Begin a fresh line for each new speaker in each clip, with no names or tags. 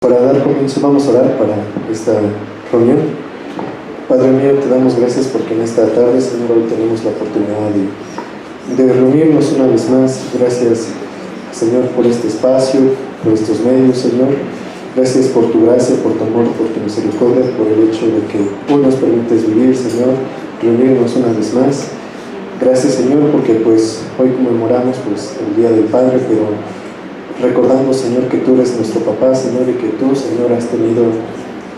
Para dar comienzo vamos a orar para esta reunión. Padre mío, te damos gracias porque en esta tarde, Señor, hoy tenemos la oportunidad de reunirnos una vez más. Gracias, Señor, por este espacio, por estos medios, Señor. Gracias por tu gracia, por tu amor, por tu misericordia, por el hecho de que hoy nos permites vivir, Señor, reunirnos una vez más. Gracias, Señor, porque hoy conmemoramos el Día del Padre, pero recordando, Señor, que tú eres nuestro papá, Señor, y que tú, Señor, has tenido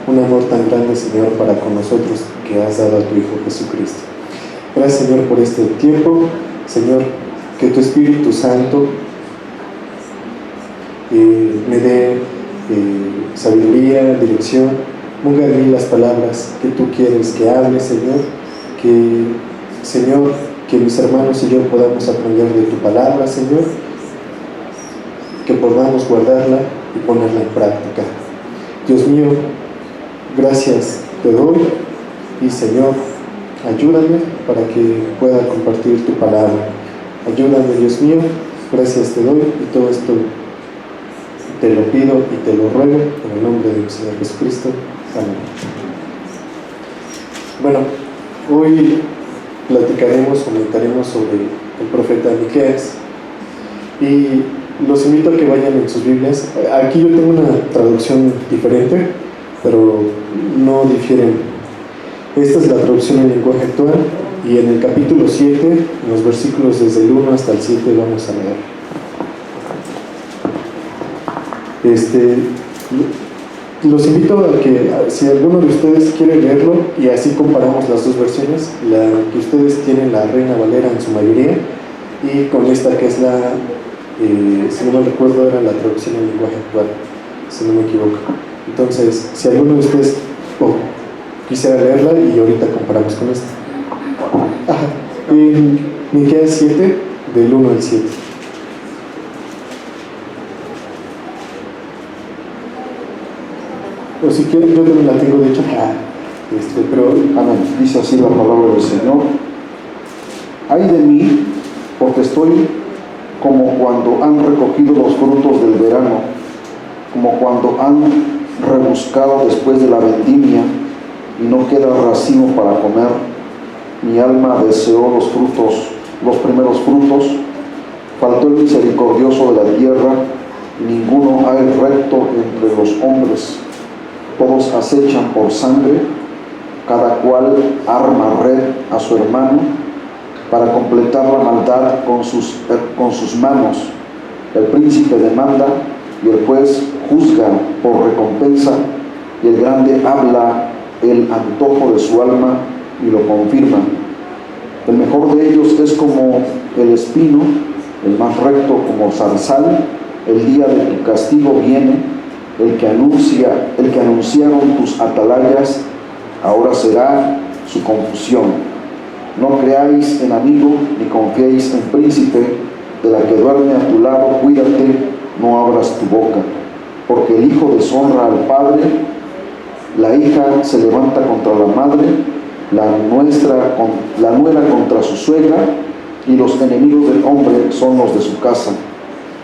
un amor tan grande, Señor, para con nosotros, que has dado a tu Hijo Jesucristo. Gracias, Señor, por este tiempo. Señor, que tu Espíritu Santo me dé sabiduría, dirección, ponga en mí las palabras que tú quieres que hable, Señor, que mis hermanos y yo podamos aprender de tu palabra, Señor, que podamos guardarla y ponerla en práctica. Dios mío, gracias te doy y, Señor, ayúdame para que pueda compartir tu palabra. Ayúdame, Dios mío, gracias te doy y todo esto te lo pido y te lo ruego en el nombre del Señor Jesucristo. Amén. Bueno, hoy comentaremos sobre el profeta Miqueas y los invito a que vayan en sus Biblias. Aquí yo tengo una traducción diferente, pero no difieren. Esta es la traducción en lenguaje actual y en el capítulo 7, en los versículos desde el 1 hasta el 7 vamos a leer. Los invito a que, si alguno de ustedes quiere leerlo, y así comparamos las dos versiones, la que ustedes tienen, la Reina Valera en su mayoría, y con esta que es si no me recuerdo, era la traducción en lenguaje actual, si no me equivoco. Entonces, si alguno de ustedes quisiera leerla, y ahorita comparamos con esta. En Miqueas 7, del 1 al 7. O si quieren, yo también la tengo de hecho. Pero
amén. Dice así la palabra del Señor: ay de mí, porque estoy como cuando han recogido los frutos del verano, como cuando han rebuscado después de la vendimia y no queda racimo para comer. Mi alma deseó los primeros frutos. Faltó el misericordioso de la tierra, ninguno hay recto entre los hombres. Todos acechan por sangre, cada cual arma red a su hermano para completar la maldad con sus manos. El príncipe demanda y el juez juzga por recompensa, y el grande habla el antojo de su alma y lo confirma. El mejor de ellos es como el espino, el más recto como zarzal. El día de tu castigo viene, el que anunciaron tus atalayas, ahora será su confusión. No creáis en amigo, ni confiéis en príncipe. De la que duerme a tu lado, cuídate, no abras tu boca. Porque el hijo deshonra al padre, la hija se levanta contra la madre, la nuera contra su suegra, y los enemigos del hombre son los de su casa.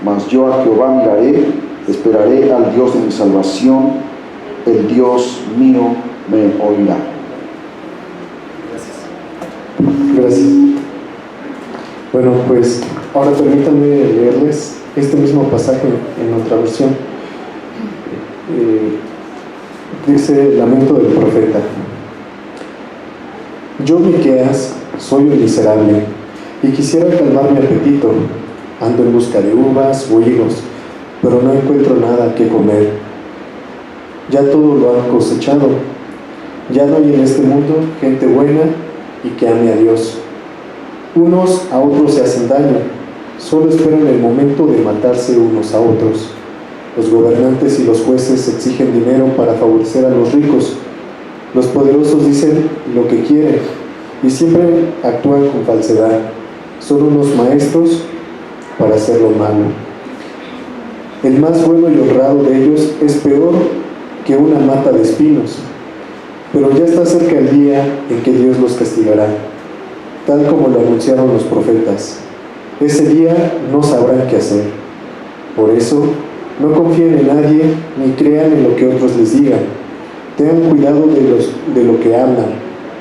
Mas yo a Jehová miraré, esperaré al Dios de mi salvación, el Dios mío me oirá.
Gracias. Bueno, ahora permítanme leerles este mismo pasaje en otra versión. Dice: lamento del profeta. Yo, Miqueas, soy un miserable, y quisiera calmar mi apetito. Ando en busca de uvas o higos, pero no encuentro nada que comer. Ya todo lo han cosechado. Ya no hay en este mundo gente buena y que ame a Dios. Unos a otros se hacen daño, solo esperan el momento de matarse unos a otros. Los gobernantes y los jueces exigen dinero para favorecer a los ricos. Los poderosos dicen lo que quieren y siempre actúan con falsedad. Son unos maestros para hacer lo malo. El más bueno y honrado de ellos es peor que una mata de espinos. Pero ya está cerca el día en que Dios los castigará, tal como lo anunciaron los profetas. Ese día no sabrán qué hacer. Por eso No confíen en nadie ni crean en lo que otros les digan. Tengan cuidado de lo que hablan,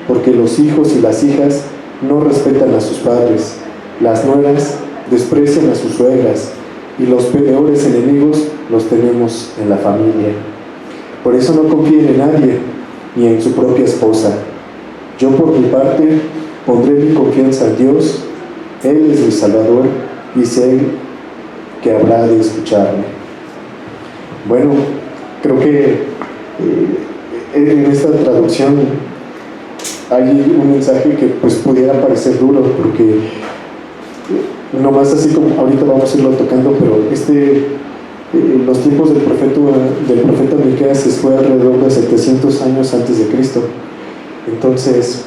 porque los hijos y las hijas no respetan a sus padres. Las nueras desprecian a sus suegras, y los peores enemigos los tenemos en la familia. Por eso no confíen en nadie, ni en su propia esposa. Yo por mi parte pondré mi confianza en Dios. Él es mi Salvador y sé que habrá de escucharme. Bueno, creo que en esta traducción hay un mensaje que pues pudiera parecer duro, porque nomás así como ahorita vamos a irlo tocando, pero los tiempos del profeta Miqueas fue alrededor de 700 años antes de Cristo. Entonces,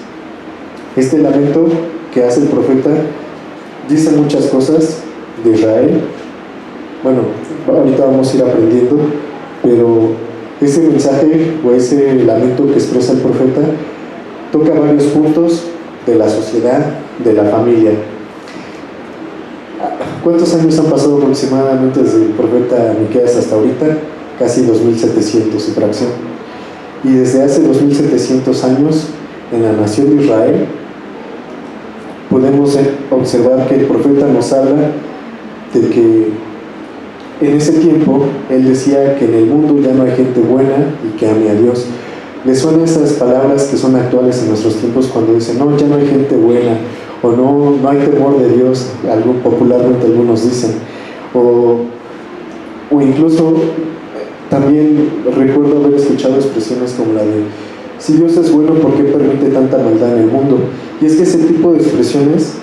este lamento que hace el profeta dice muchas cosas de Israel. Bueno, ahorita vamos a ir aprendiendo, pero ese mensaje o ese lamento que expresa el profeta toca varios puntos de la sociedad, de la familia. ¿Cuántos años han pasado aproximadamente desde el profeta Miqueas hasta ahorita? Casi 2700 y fracción. Y desde hace 2700 años, en la nación de Israel, podemos observar que el profeta nos habla de que en ese tiempo él decía que en el mundo ya no hay gente buena y que ame a Dios. ¿Les suenan esas palabras que son actuales en nuestros tiempos cuando dicen, no, ya no hay gente buena, o no hay temor de Dios, popularmente algunos dicen, o incluso también recuerdo haber escuchado expresiones como la de, si Dios es bueno, ¿por qué permite tanta maldad en el mundo? Y es que ese tipo de expresiones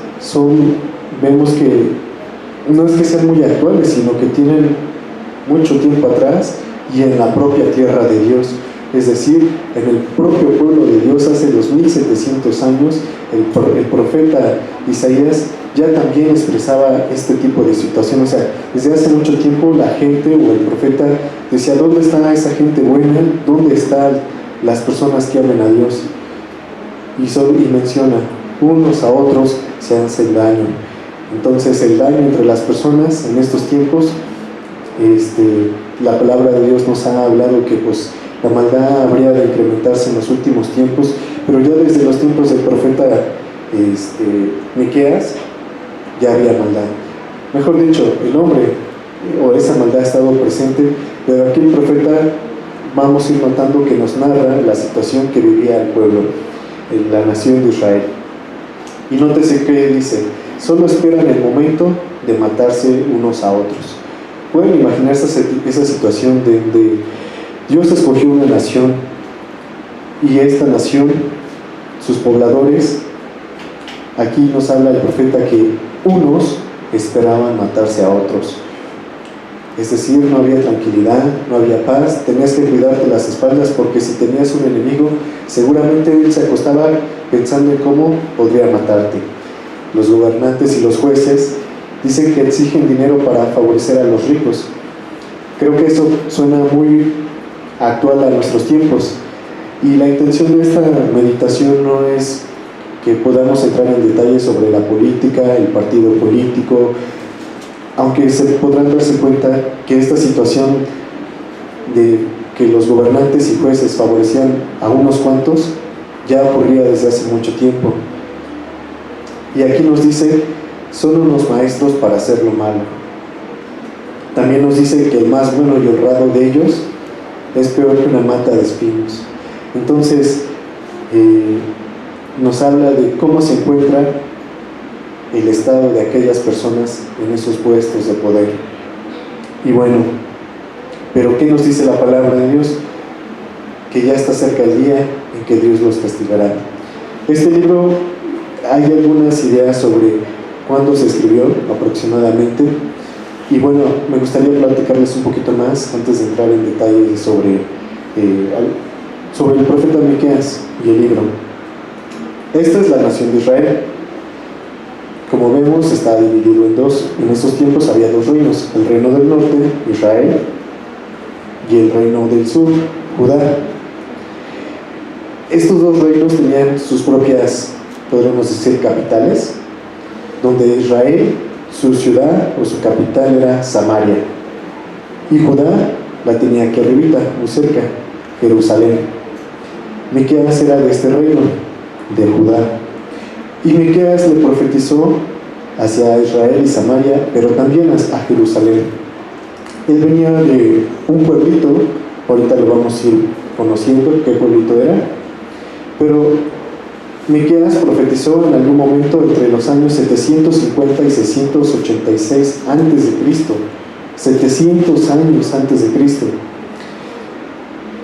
vemos que no es que sean muy actuales, sino que tienen mucho tiempo atrás y en la propia tierra de Dios. Es decir, en el propio pueblo de Dios hace 2700 años, el profeta Isaías ya también expresaba este tipo de situación. O sea, desde hace mucho tiempo la gente o el profeta decía, ¿dónde está esa gente buena? ¿Dónde están las personas que aman a Dios? Y menciona, unos a otros se hacen daño. Entonces el daño entre las personas en estos tiempos, la palabra de Dios nos ha hablado que pues la maldad habría de incrementarse en los últimos tiempos, pero ya desde los tiempos del profeta Miqueas ya había maldad. Mejor dicho, el hombre o esa maldad ha estado presente, pero aquí el profeta vamos a ir notando que nos narra la situación que vivía el pueblo, en la nación de Israel. Y nótese que dice, solo esperan el momento de matarse unos a otros. Pueden imaginarse esa situación de Dios escogió una nación y esta nación, sus pobladores, aquí nos habla el profeta que unos esperaban matarse a otros. Es decir, no había tranquilidad, no había paz, tenías que cuidarte las espaldas porque si tenías un enemigo, seguramente él se acostaba pensando en cómo podría matarte. Los gobernantes y los jueces dicen que exigen dinero para favorecer a los ricos. Creo que eso suena muy actual a nuestros tiempos, y la intención de esta meditación no es que podamos entrar en detalles sobre la política, el partido político, aunque se podrán darse cuenta que esta situación de que los gobernantes y jueces favorecían a unos cuantos ya ocurría desde hace mucho tiempo. Y aquí nos dice, son unos maestros para hacer lo malo. También nos dice que el más bueno y honrado de ellos es peor que una mata de espinos. Entonces nos habla de cómo se encuentra el estado de aquellas personas en esos puestos de poder. Y bueno, pero ¿qué nos dice la palabra de Dios? Que ya está cerca el día en que Dios los castigará. Este libro, hay algunas ideas sobre cuándo se escribió aproximadamente, y bueno, me gustaría platicarles un poquito más antes de entrar en detalles sobre el profeta Miqueas y el libro. Esta es la nación de Israel. Como vemos, está dividido en dos. En esos tiempos había dos reinos: el reino del norte, Israel, y el reino del sur, Judá. Estos dos reinos tenían sus propias, podríamos decir, capitales, donde Israel, su ciudad o su capital era Samaria. y Judá la tenía aquí arribita, muy cerca, Jerusalén. Miqueas era de este reino, de Judá. Y Miqueas le profetizó hacia Israel y Samaria, pero también a Jerusalén. Él venía de un pueblito, ahorita lo vamos a ir conociendo qué pueblito era, pero Miqueas profetizó en algún momento entre los años 750 y 686 antes de Cristo, 700 años antes de Cristo.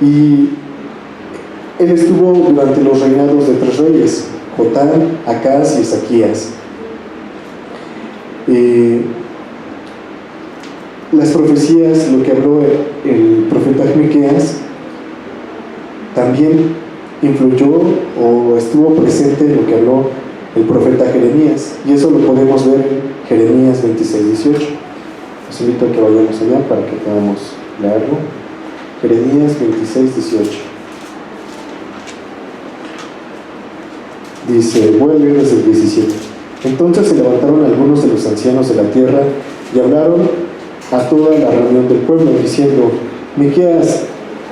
Y él estuvo durante los reinados de 3 reyes, Jotán, Acaz y Ezequías. Las profecías, lo que habló el profeta Miqueas, también influyó o estuvo presente en lo que habló el profeta Jeremías, y eso lo podemos ver en Jeremías 26:18. Os invito a que vayamos allá para que podamos leerlo. Jeremías 26:18. Dice, voy a leer desde el 17. Entonces se levantaron algunos de los ancianos de la tierra y hablaron a toda la reunión del pueblo, diciendo, Miqueas,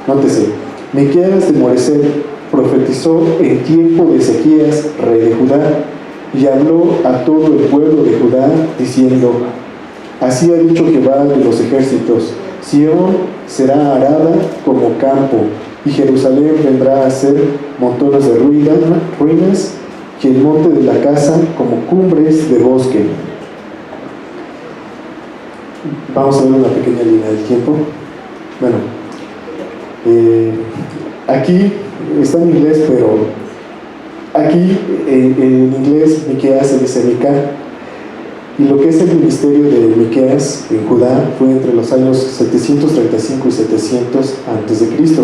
nótese, Miqueas de Moreset profetizó en tiempo de Ezequías, rey de Judá, y habló a todo el pueblo de Judá, diciendo, así ha dicho Jehová de los ejércitos, Sión será arada como campo, y Jerusalén vendrá a ser montones de ruinas, y el monte de la casa como cumbres de bosque. Vamos a ver una pequeña línea del tiempo. Bueno, aquí está en inglés, pero aquí en inglés Miqueas se dice Mica, y lo que es el ministerio de Miqueas en Judá fue entre los años 735 y 700 antes de Cristo.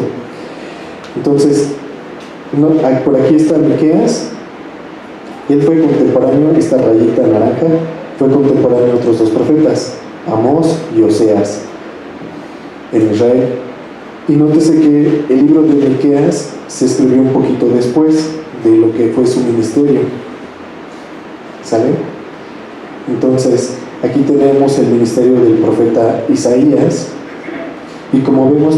Entonces, por aquí está Miqueas. Él fue contemporáneo, esta rayita naranja, fue contemporáneo de otros 2 profetas, Amós y Oseas, en Israel. Y nótese que el libro de Miqueas se escribió un poquito después de lo que fue su ministerio. ¿Sale? Entonces, aquí tenemos el ministerio del profeta Isaías, y como vemos,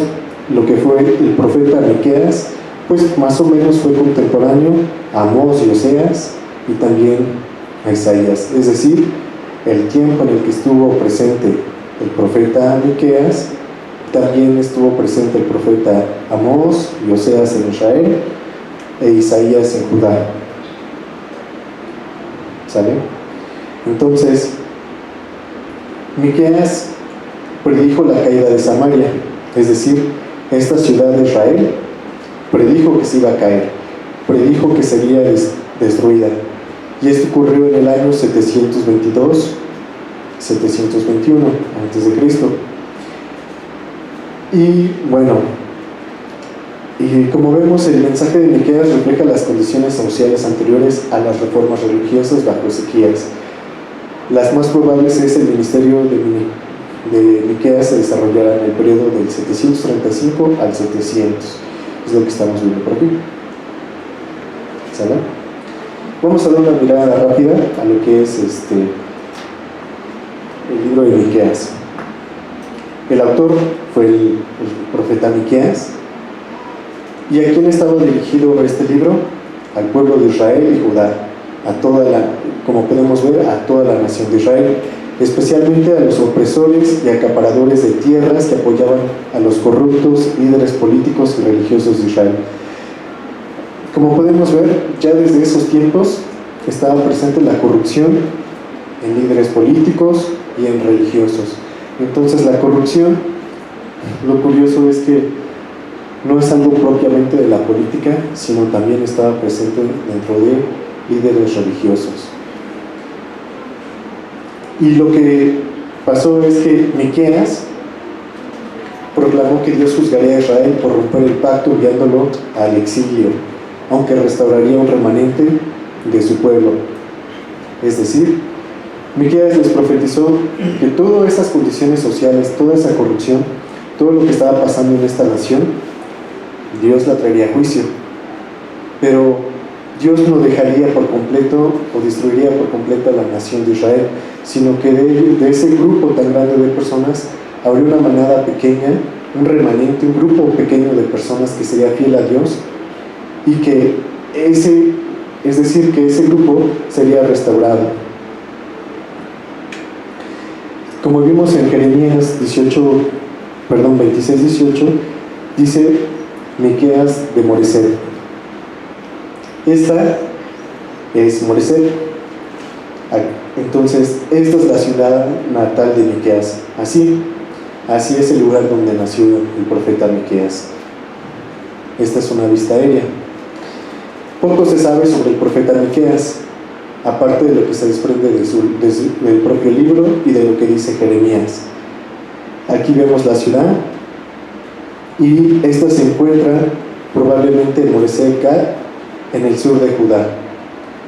lo que fue el profeta Miqueas, pues más o menos fue contemporáneo a Amós y Oseas, y también a Isaías, es decir, el tiempo en el que estuvo presente el profeta Miqueas, también estuvo presente el profeta Amós y Oseas en Israel e Isaías en Judá. ¿Sale? Entonces, Miqueas predijo la caída de Samaria, es decir, esta ciudad de Israel, predijo que se iba a caer, predijo que sería destruida. Y esto ocurrió en el año 722, 721 antes de Cristo. Y bueno, y como vemos, el mensaje de Miqueas refleja las condiciones sociales anteriores a las reformas religiosas bajo Ezequías. Las más probables es el ministerio de Miqueas se desarrollará en el periodo del 735 al 700. Es lo que estamos viendo por aquí. ¿Sale? Vamos a dar una mirada rápida a lo que es el libro de Miqueas. El autor fue el profeta Miqueas. ¿Y a quién estaba dirigido este libro? Al pueblo de Israel y Judá, como podemos ver, a toda la nación de Israel, especialmente a los opresores y acaparadores de tierras que apoyaban a los corruptos líderes políticos y religiosos de Israel. Como podemos ver, ya desde esos tiempos estaba presente la corrupción en líderes políticos y en religiosos. Entonces la corrupción, lo curioso es que no es algo propiamente de la política, sino también estaba presente dentro de líderes religiosos. Y lo que pasó es que Miqueas proclamó que Dios juzgaría a Israel por romper el pacto enviándolo al exilio, aunque restauraría un remanente de su pueblo. Es decir, Miqueas les profetizó que todas esas condiciones sociales, toda esa corrupción, todo lo que estaba pasando en esta nación, Dios la traería a juicio. Pero Dios no dejaría por completo o destruiría por completo a la nación de Israel, sino que de ese grupo tan grande de personas habría una manada pequeña, un remanente, un grupo pequeño de personas que sería fiel a Dios, y que que ese grupo sería restaurado. Como vimos en Jeremías 26:18, dice Miqueas de Moreset. Esta es Moreset. Entonces, esta es la ciudad natal de Miqueas. Así es el lugar donde nació el profeta Miqueas. Esta es una vista aérea. Poco se sabe sobre el profeta Miqueas, aparte de lo que se desprende del propio libro y de lo que dice Jeremías. Aquí vemos la ciudad, y esta se encuentra probablemente en Moreset, en el sur de Judá.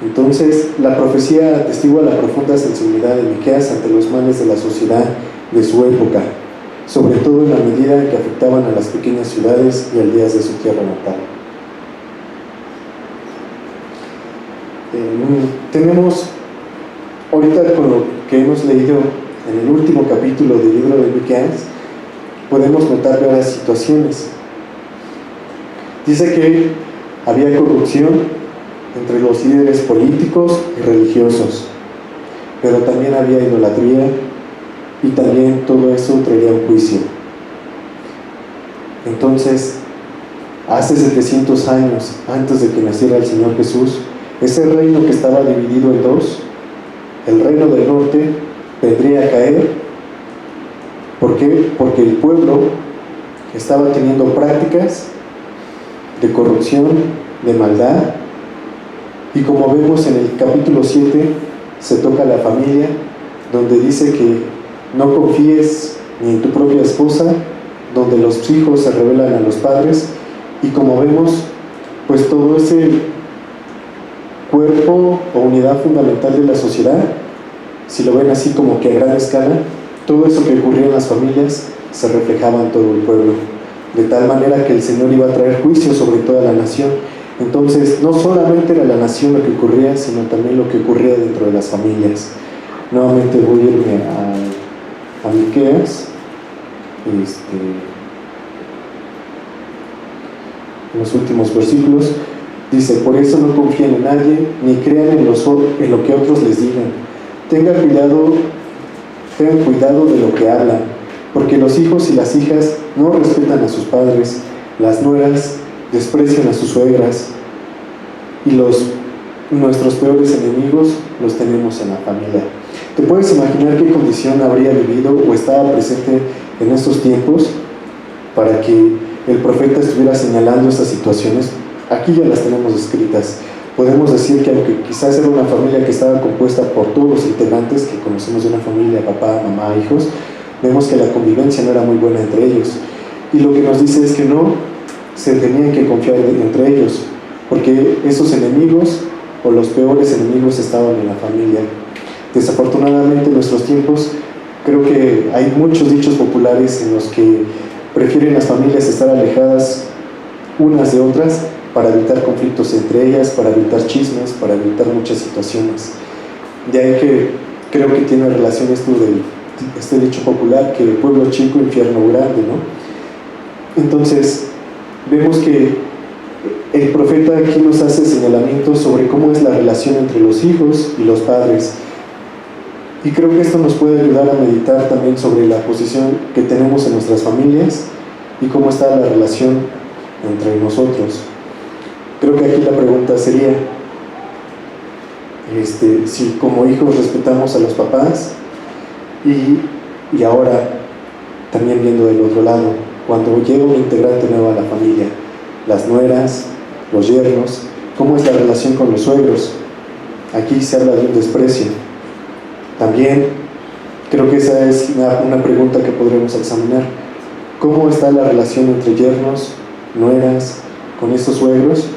Entonces, la profecía atestigua la profunda sensibilidad de Miqueas ante los males de la sociedad de su época, sobre todo en la medida en que afectaban a las pequeñas ciudades y aldeas de su tierra natal. Tenemos, ahorita con lo que hemos leído en el último capítulo del libro de Miqueas, podemos notar varias situaciones. Dice que había corrupción entre los líderes políticos y religiosos, pero también había idolatría, y también todo eso traería un juicio. Entonces, hace 700 años antes de que naciera el Señor Jesús, ese reino que estaba dividido en dos, el reino del norte, vendría a caer. ¿Por qué? Porque el pueblo estaba teniendo prácticas de corrupción, de maldad, y como vemos en el capítulo 7, se toca la familia, donde dice que no confíes ni en tu propia esposa, donde los hijos se rebelan a los padres, y como vemos, pues todo ese cuerpo o unidad fundamental de la sociedad, si lo ven así como que a gran escala, todo eso que ocurría en las familias se reflejaba en todo el pueblo, de tal manera que el Señor iba a traer juicio sobre toda la nación. Entonces, no solamente era la nación lo que ocurría, sino también lo que ocurría dentro de las familias. Nuevamente voy a irme a Miqueas, en los últimos versículos. Dice: por eso no confíen en nadie, ni crean en lo que otros les digan. Tengan cuidado de lo que hablan, porque los hijos y las hijas no respetan a sus padres, las nueras desprecian a sus suegras, y nuestros peores enemigos los tenemos en la familia. ¿Te puedes imaginar qué condición habría vivido o estaba presente en estos tiempos para que el profeta estuviera señalando estas situaciones? Aquí ya las tenemos escritas. Podemos decir que aunque quizás era una familia que estaba compuesta por todos los integrantes que conocemos de una familia, papá, mamá, hijos, vemos que la convivencia no era muy buena entre ellos. Y lo que nos dice es que no se tenían que confiar entre ellos, porque esos enemigos o los peores enemigos estaban en la familia. Desafortunadamente en nuestros tiempos creo que hay muchos dichos populares en los que prefieren las familias estar alejadas unas de otras para evitar conflictos entre ellas, para evitar chismes, para evitar muchas situaciones. De ahí que creo que tiene relación esto de este dicho popular, que pueblo chico, infierno grande, ¿no? Entonces, vemos que el profeta aquí nos hace señalamientos sobre cómo es la relación entre los hijos y los padres. Y creo que esto nos puede ayudar a meditar también sobre la posición que tenemos en nuestras familias y cómo está la relación entre nosotros. Creo que aquí la pregunta sería, si como hijos respetamos a los papás, y ahora también viendo del otro lado, cuando llega un integrante nuevo a la familia, las nueras, los yernos, ¿cómo es la relación con los suegros? Aquí se habla de un desprecio. También creo que esa es una pregunta que podremos examinar. ¿Cómo está la relación entre yernos, nueras, con estos suegros?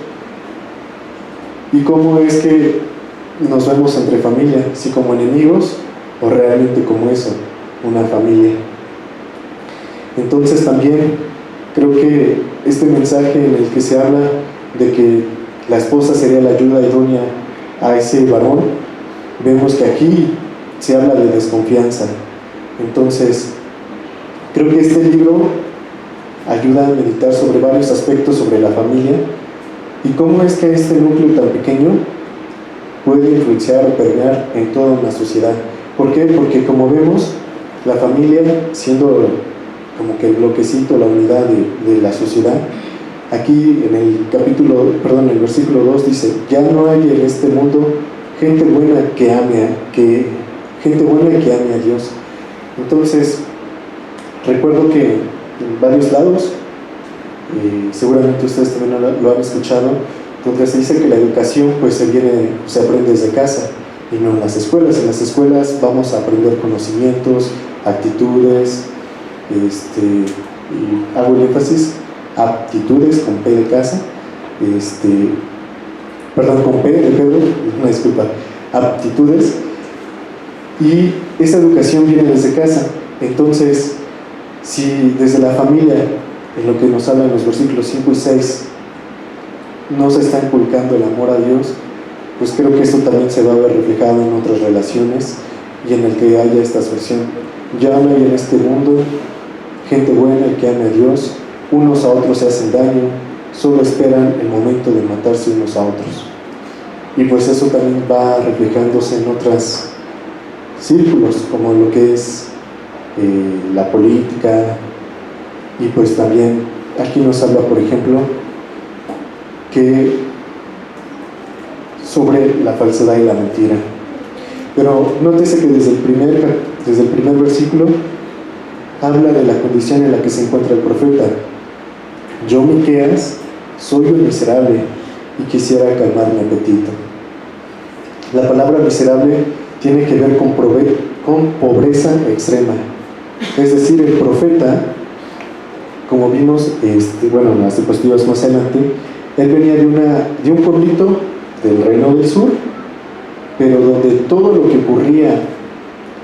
¿Y cómo es que nos vemos entre familia? ¿Si como enemigos o realmente como eso, una familia? Entonces también creo que este mensaje en el que se habla de que la esposa sería la ayuda idónea a ese varón, vemos que aquí se habla de desconfianza. Entonces Creo que este libro ayuda a meditar sobre varios aspectos sobre la familia y cómo es que este núcleo tan pequeño puede influenciar o permear en toda una sociedad. ¿Por qué? Porque como vemos, la familia, siendo como que el bloquecito, la unidad de la sociedad, aquí en el versículo 2 dice: ya no hay en este mundo gente buena que ame a Dios. Entonces, recuerdo que en varios lados, seguramente ustedes también lo han escuchado, donde se dice que la educación pues se aprende desde casa y no en las escuelas. En las escuelas vamos a aprender conocimientos, actitudes, y hago el énfasis, aptitudes con P de casa, con P de Pedro, una disculpa, aptitudes, y esa educación viene desde casa. Entonces, si desde la familia, en lo que nos hablan los versículos 5 y 6, no se está inculcando el amor a Dios, pues creo que esto también se va a ver reflejado en otras relaciones y en el que haya esta expresión: ya no hay en este mundo gente buena que ame a Dios, unos a otros se hacen daño, solo esperan el momento de matarse unos a otros. Y pues eso también va reflejándose en otros círculos, como lo que es la política, y pues también aquí nos habla, por ejemplo, que sobre la falsedad y la mentira. Pero nótese que desde el primer versículo habla de la condición en la que se encuentra el profeta. Yo, Miqueas, soy un miserable y quisiera calmar mi apetito. La palabra miserable tiene que ver con pobreza extrema. Es decir, el profeta, como vimos en las diapositivas más adelante, él venía de un pueblito del reino del sur, pero donde todo lo que ocurría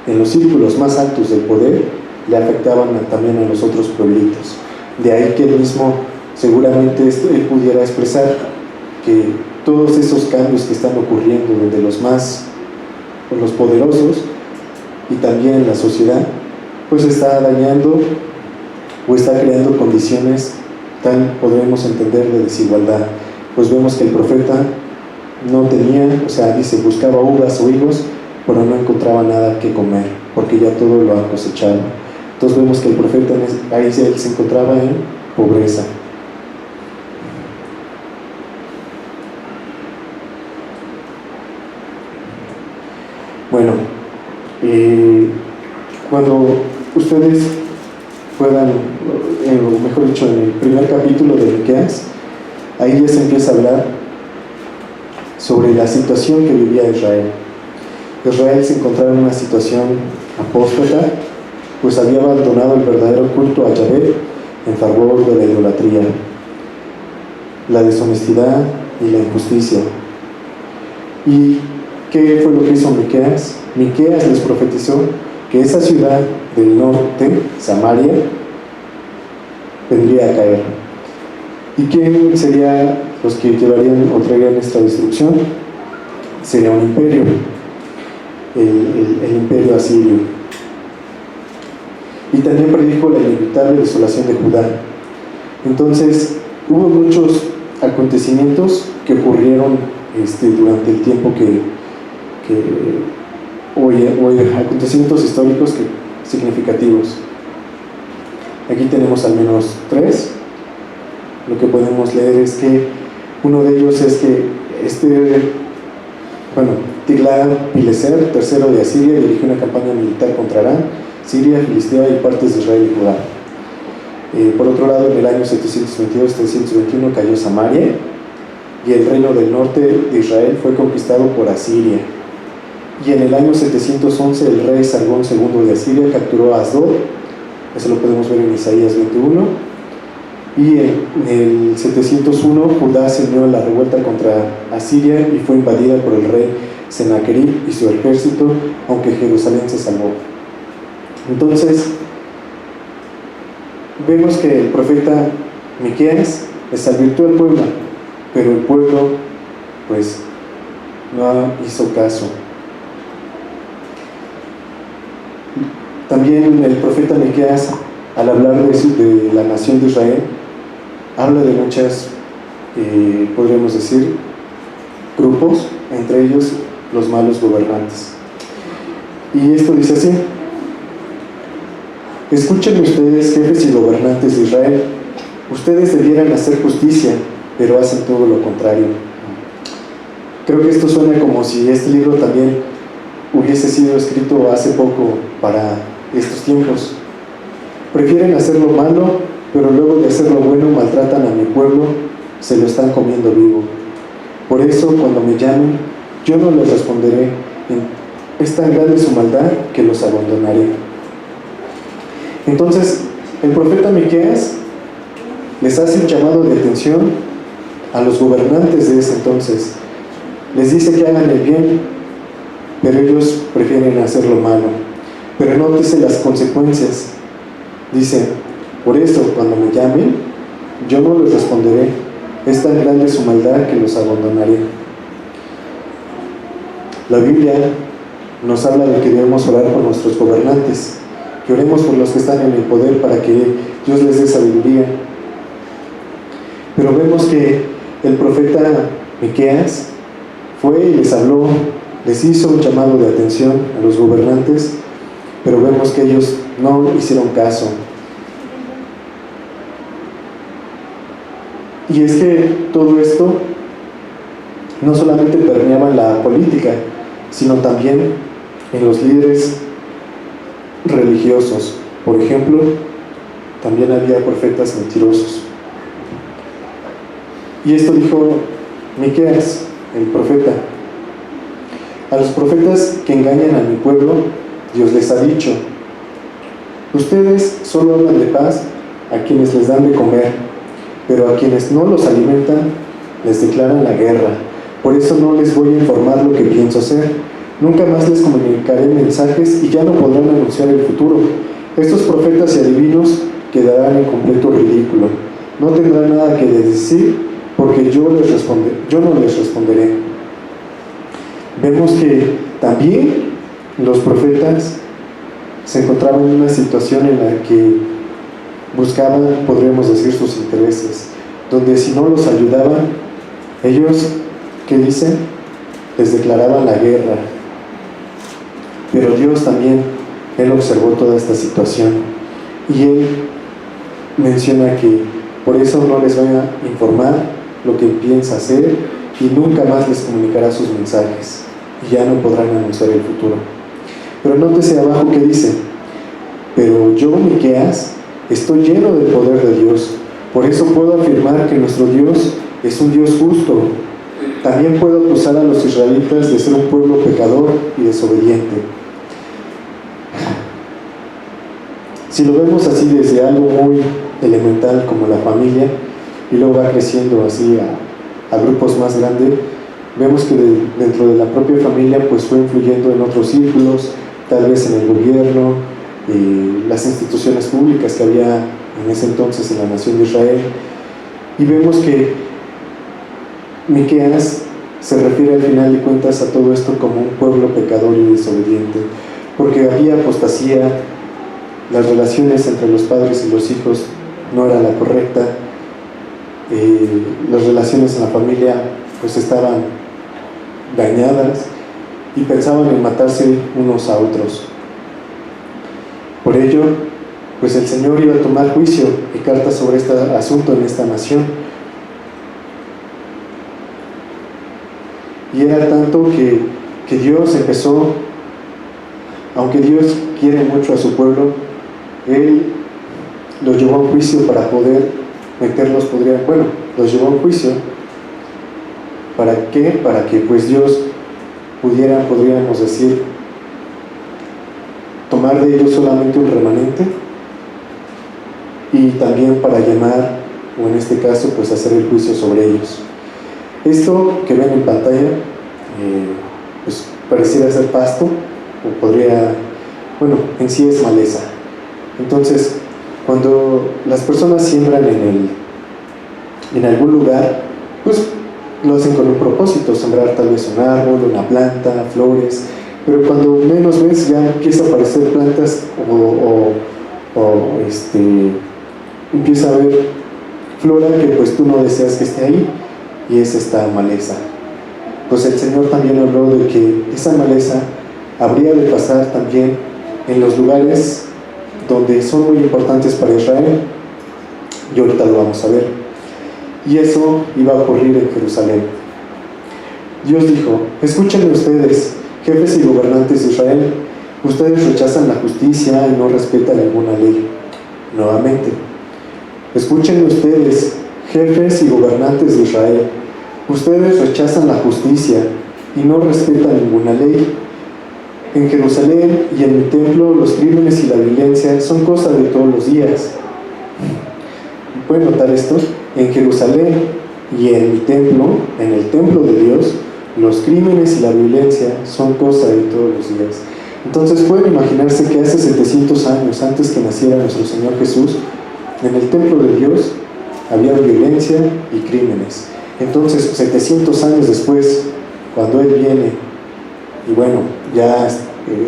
en los círculos más altos del poder le afectaban también a los otros pueblitos. De ahí que él mismo seguramente él pudiera expresar que todos esos cambios que están ocurriendo donde los poderosos y también la sociedad pues está dañando o está creando condiciones podremos entender de desigualdad. Pues vemos que el profeta no tenía, buscaba uvas o higos, pero no encontraba nada que comer, porque ya todo lo han cosechado. Entonces vemos que el profeta ahí se encontraba en pobreza. Bueno, cuando ustedes puedan, o mejor dicho, en el primer capítulo de Miqueas, ahí ya se empieza a hablar sobre la situación que vivía Israel. Israel se encontraba en una situación apóstata, pues había abandonado el verdadero culto a Yahvé en favor de la idolatría, la deshonestidad y la injusticia. ¿Y qué fue lo que hizo Miqueas? Miqueas les profetizó que esa ciudad del norte, Samaria, vendría a caer. ¿Y quién serían los que llevarían o traerían esta destrucción? Sería un imperio, el imperio asirio. Y también predijo la inevitable desolación de Judá. Entonces, hubo muchos acontecimientos que ocurrieron durante el tiempo acontecimientos históricos significativos. Aquí tenemos al menos 3. Lo que podemos leer es que uno de ellos es que Tiglat-Pileser III de Asiria dirigió una campaña militar contra Arán, Siria, Filistea y partes de Israel y Judá. Por otro lado, en el año 722-321 cayó Samaria y el reino del norte de Israel fue conquistado por Asiria. Y en el año 711 el rey Sargón II de Asiria capturó a Asdod, eso lo podemos ver en Isaías 21, y en el 701 Judá se unió a la revuelta contra Asiria y fue invadida por el rey Sennacherib y su ejército, aunque Jerusalén se salvó. Entonces, vemos que el profeta Miqueas les advirtió al pueblo, pero el pueblo pues no hizo caso. También el profeta Miqueas al hablar de la nación de Israel, habla de muchas, podríamos decir, grupos, entre ellos los malos gobernantes. Y esto dice así: escuchen ustedes, jefes y gobernantes de Israel, ustedes debieran hacer justicia, pero hacen todo lo contrario. Creo que esto suena como si este libro también hubiese sido escrito hace poco para estos tiempos. Prefieren hacer lo malo, pero luego de hacer lo bueno maltratan a mi pueblo, se lo están comiendo vivo. Por eso, cuando me llamen, yo no les responderé. Es tan grande su maldad que los abandonaré. Entonces, el profeta Miqueas les hace un llamado de atención a los gobernantes de ese entonces. Les dice que hagan el bien, pero ellos prefieren hacer lo malo. Pero nótese las consecuencias. Dice: por eso, cuando me llamen, yo no les responderé. Es tan grande su maldad que los abandonaré. La Biblia nos habla de que debemos orar por nuestros gobernantes, que oremos por los que están en el poder para que Dios les dé sabiduría. Pero vemos que el profeta Miqueas fue y les habló, les hizo un llamado de atención a los gobernantes, pero vemos que ellos no hicieron caso. Y es que todo esto no solamente permeaba en la política, sino también en los líderes religiosos. Por ejemplo, también había profetas mentirosos. Y esto dijo Miqueas, el profeta: a los profetas que engañan a mi pueblo, Dios les ha dicho: ustedes solo hablan de paz a quienes les dan de comer, pero a quienes no los alimentan, les declaran la guerra. Por eso no les voy a informar lo que pienso hacer. Nunca más les comunicaré mensajes y ya no podrán anunciar el futuro. Estos profetas y adivinos quedarán en completo ridículo. No tendrán nada que decir porque yo no les responderé. Vemos que también los profetas se encontraban en una situación en la que buscaban, podríamos decir, sus intereses, donde si no los ayudaban, ellos, ¿qué dicen? Les declaraban la guerra. Pero Dios también, Él observó toda esta situación y Él menciona que por eso no les va a informar lo que piensa hacer y nunca más les comunicará sus mensajes y ya no podrán anunciar el futuro. Pero nótese abajo que dice: pero yo, Miqueas, estoy lleno del poder de Dios, por eso puedo afirmar que nuestro Dios es un Dios justo. También puedo acusar a los israelitas de ser un pueblo pecador y desobediente. Si lo vemos así desde algo muy elemental como la familia, y luego va creciendo así a grupos más grandes, vemos que dentro de la propia familia pues fue influyendo en otros círculos, tal vez en el gobierno, las instituciones públicas que había en ese entonces en la nación de Israel. Y vemos que Miqueas se refiere al final de cuentas a todo esto como un pueblo pecador y desobediente, porque había apostasía, las relaciones entre los padres y los hijos no era la correcta, las relaciones en la familia pues estaban dañadas y pensaban en matarse unos a otros. Por ello, pues el Señor iba a tomar juicio y cartas sobre este asunto en esta nación. Y era tanto que Dios empezó, aunque Dios quiere mucho a su pueblo, Él los llevó a un juicio para poder meterlos, los llevó a un juicio. ¿Para qué? Para que pues Dios pudiera, podríamos decir, tomar de ellos solamente un remanente y también para llamar, o en este caso pues hacer el juicio sobre ellos. Esto que ven en pantalla pues pareciera ser pasto, o podría, en sí es maleza. Entonces, cuando las personas siembran en algún lugar, pues lo hacen con un propósito, sembrar tal vez un árbol, una planta, flores, pero cuando menos ves ya empieza a aparecer plantas o empieza a haber flora que pues tú no deseas que esté ahí, y es esta maleza. Pues el Señor también habló de que esa maleza habría de pasar también en los lugares donde son muy importantes para Israel, y ahorita lo vamos a ver. Y eso iba a ocurrir en Jerusalén. Dios dijo: escúchenme ustedes, jefes y gobernantes de Israel, ustedes rechazan la justicia y no respetan ninguna ley. Nuevamente, escúchenme ustedes, jefes y gobernantes de Israel, ustedes rechazan la justicia y no respetan ninguna ley. En Jerusalén y en mi templo los crímenes y la violencia son cosa de todos los días. ¿Pueden notar esto? En Jerusalén y en mi templo, en el templo de Dios, los crímenes y la violencia son cosa de todos los días. Entonces pueden imaginarse que hace 700 años antes que naciera nuestro Señor Jesús, en el templo de Dios había violencia y crímenes. Entonces 700 años después, cuando Él viene, y bueno, ya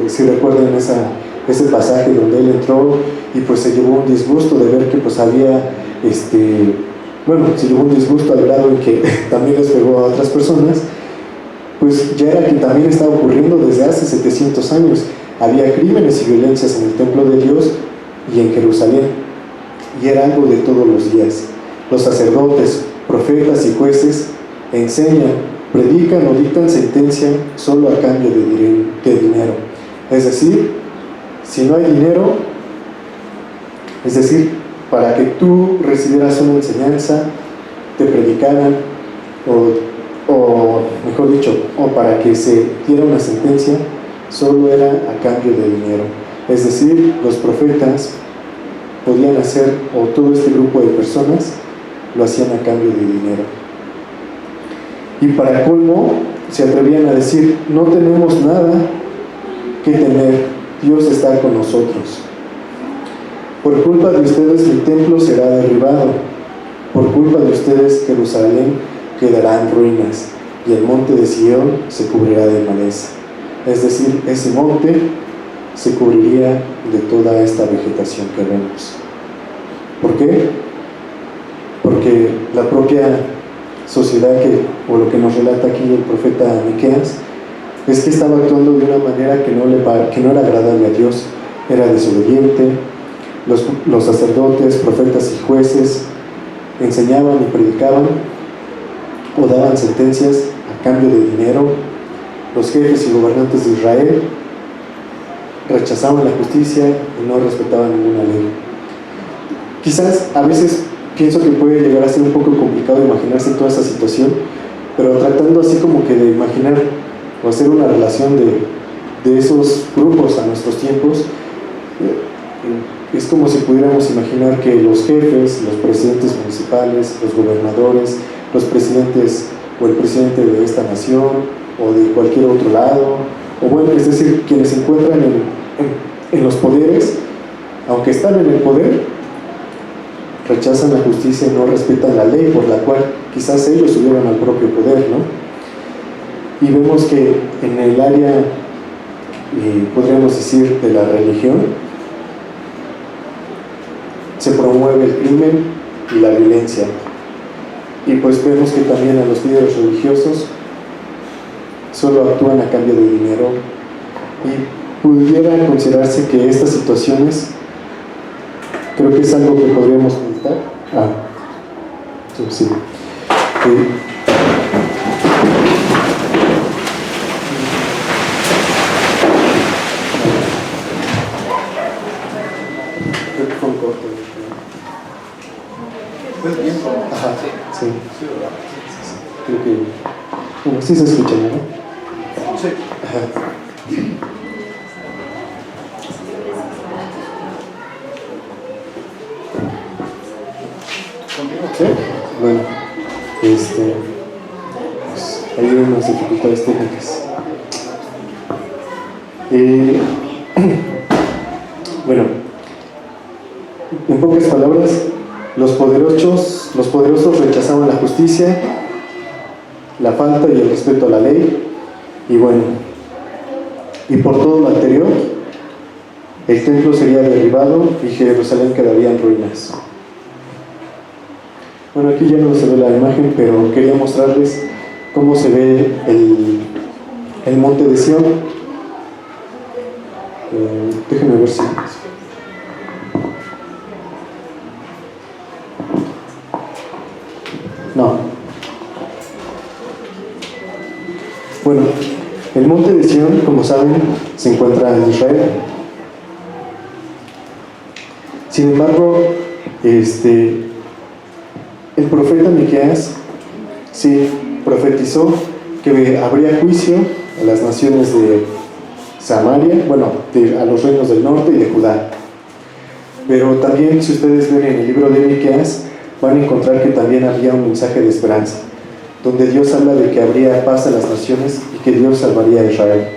si recuerdan ese pasaje donde Él entró y pues se llevó un disgusto de ver que pues había se llevó un disgusto al grado en que también les pegó a otras personas, pues ya era que también estaba ocurriendo desde hace 700 años. Había crímenes y violencias en el templo de Dios y en Jerusalén, y era algo de todos los días. Los sacerdotes, profetas y jueces enseñan, predican o dictan sentencia solo a cambio de dinero. Es decir, si no hay dinero, es decir, para que tú recibieras una enseñanza, te predicaran, o mejor dicho, o para que se diera una sentencia, solo era a cambio de dinero. Es decir, los profetas podían hacer, o todo este grupo de personas lo hacían a cambio de dinero. Y para colmo, se atrevían a decir: no tenemos nada que temer, Dios está con nosotros. Por culpa de ustedes mi templo será derribado, por culpa de ustedes Jerusalén quedará en ruinas, y el monte de Sión se cubrirá de maleza. Es decir, ese monte se cubriría de toda esta vegetación que vemos. ¿Por qué? Porque la propia sociedad o lo que nos relata aquí el profeta Miqueas, es que estaba actuando de una manera que no era agradable a Dios. Era desobediente. Los sacerdotes, profetas y jueces enseñaban y predicaban o daban sentencias a cambio de dinero. Los jefes y gobernantes de Israel rechazaban la justicia y no respetaban ninguna ley. Quizás a veces pienso que puede llegar a ser un poco complicado imaginarse toda esa situación, pero tratando así como que de imaginar o hacer una relación de esos grupos a nuestros tiempos, es como si pudiéramos imaginar que los jefes, los presidentes municipales, los gobernadores, los presidentes o el presidente de esta nación o de cualquier otro lado, o bueno, es decir, quienes se encuentran en los poderes, aunque están en el poder, rechazan la justicia y no respetan la ley por la cual quizás ellos subieron al propio poder, ¿no? Y vemos que en el área, podríamos decir, de la religión, se promueve el crimen y la violencia. Y pues vemos que también a los líderes religiosos solo actúan a cambio de dinero. Y pudiera considerarse que estas situaciones, creo que es algo que podríamos comentar. Sí. Creo que fue un corte. Ajá, sí. Creo que... Bueno, sí se escucha, ¿no?
Sí.
Ajá. ¿Sí? Bueno, pues, hay unas dificultades técnicas. Bueno, en pocas palabras, los poderosos rechazaban la justicia, la falta y el respeto a la ley, y bueno, y por todo lo anterior, el templo sería derribado y Jerusalén quedaría en ruinas. Bueno, aquí ya no se ve la imagen, pero quería mostrarles cómo se ve el monte de Sión. Déjenme ver si... No. Bueno, el monte de Sión, como saben, se encuentra en Israel. Sin embargo, el profeta Miqueas sí profetizó que habría juicio a las naciones de Samaria, bueno, a los reinos del norte y de Judá. Pero también, si ustedes ven en el libro de Miqueas, van a encontrar que también había un mensaje de esperanza, donde Dios habla de que habría paz a las naciones y que Dios salvaría a Israel.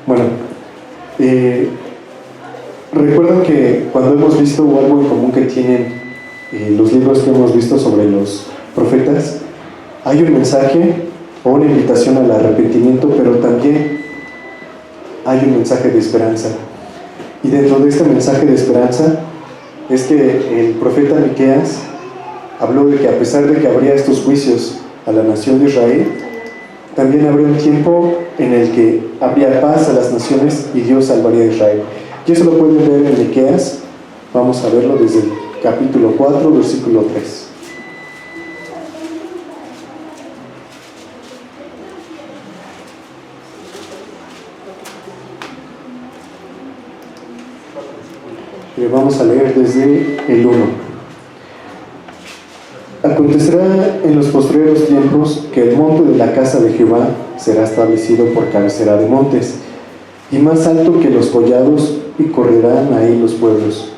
Bueno, recuerdan que cuando hemos visto algo en común que tienen los libros que hemos visto sobre los profetas, hay un mensaje o una invitación al arrepentimiento, pero también hay un mensaje de esperanza. Y dentro de este mensaje de esperanza es que el profeta Miqueas habló de que a pesar de que habría estos juicios a la nación de Israel, también habría un tiempo en el que habría paz a las naciones y Dios salvaría a Israel. Y eso lo pueden ver en Miqueas. Vamos a verlo desde el capítulo 4, versículo 3. Y vamos a leer desde el 1. Acontecerá en los postreros tiempos que el monte de la casa de Jehová será establecido por cabecera de montes, y más alto que los collados, y correrán ahí los pueblos.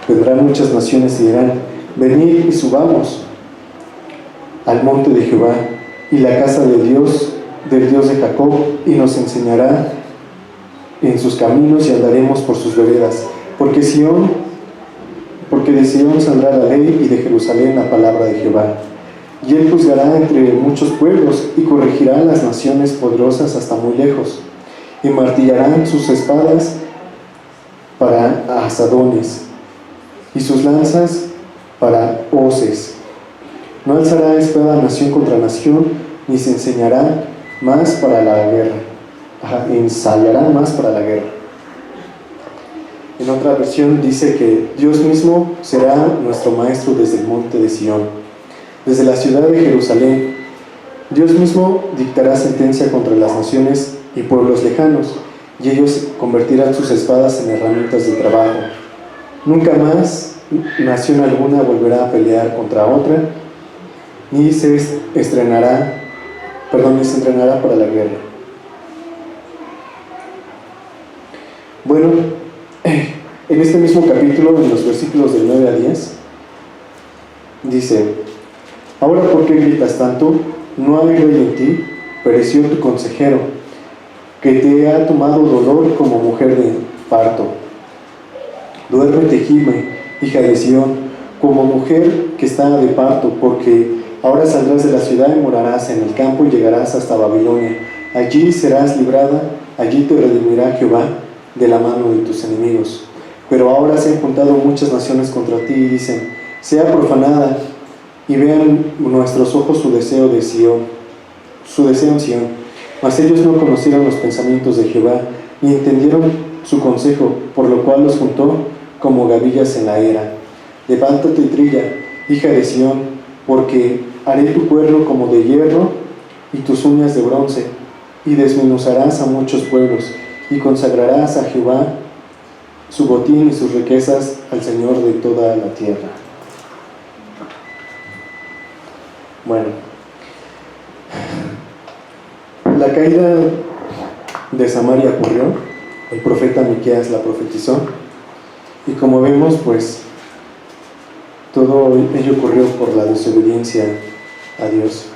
Vendrán muchas naciones y dirán: venid y subamos al monte de Jehová y la casa de Dios, del Dios de Jacob, y nos enseñará en sus caminos y andaremos por sus veredas. Porque de Sión saldrá la ley y de Jerusalén la palabra de Jehová. Y él juzgará entre muchos pueblos y corregirá a las naciones poderosas hasta muy lejos. Y martillarán sus espadas para asadones y sus lanzas para hoces. No alzará espada nación contra nación, ni se enseñará más para la guerra. Ensayará más para la guerra. En otra versión dice que Dios mismo será nuestro maestro desde el monte de Sión, desde la ciudad de Jerusalén. Dios mismo dictará sentencia contra las naciones y pueblos lejanos, y ellos convertirán sus espadas en herramientas de trabajo. Nunca más nación alguna volverá a pelear contra otra, ni se entrenará para la guerra. Bueno, en este mismo capítulo, en los versículos del 9 a 10, dice: ahora, ¿por qué gritas tanto? No hay rey en ti, pereció tu consejero, que te ha tomado dolor como mujer de parto. Duérmete, gime, hija de Sión, como mujer que está de parto, porque ahora saldrás de la ciudad y morarás en el campo y llegarás hasta Babilonia. Allí serás librada, allí te redimirá Jehová de la mano de tus enemigos. Pero ahora se han juntado muchas naciones contra ti y dicen: sea profanada, y vean nuestros ojos su deseo en Sión. Mas ellos no conocieron los pensamientos de Jehová, ni entendieron su consejo, por lo cual los juntó como gavillas en la era. Levántate y trilla, hija de Sión, porque haré tu cuerno como de hierro y tus uñas de bronce, y desmenuzarás a muchos pueblos, y consagrarás a Jehová su botín y sus riquezas al Señor de toda la tierra. Bueno, la caída de Samaria ocurrió, el profeta Miqueas la profetizó, y como vemos, pues todo ello ocurrió por la desobediencia a Dios.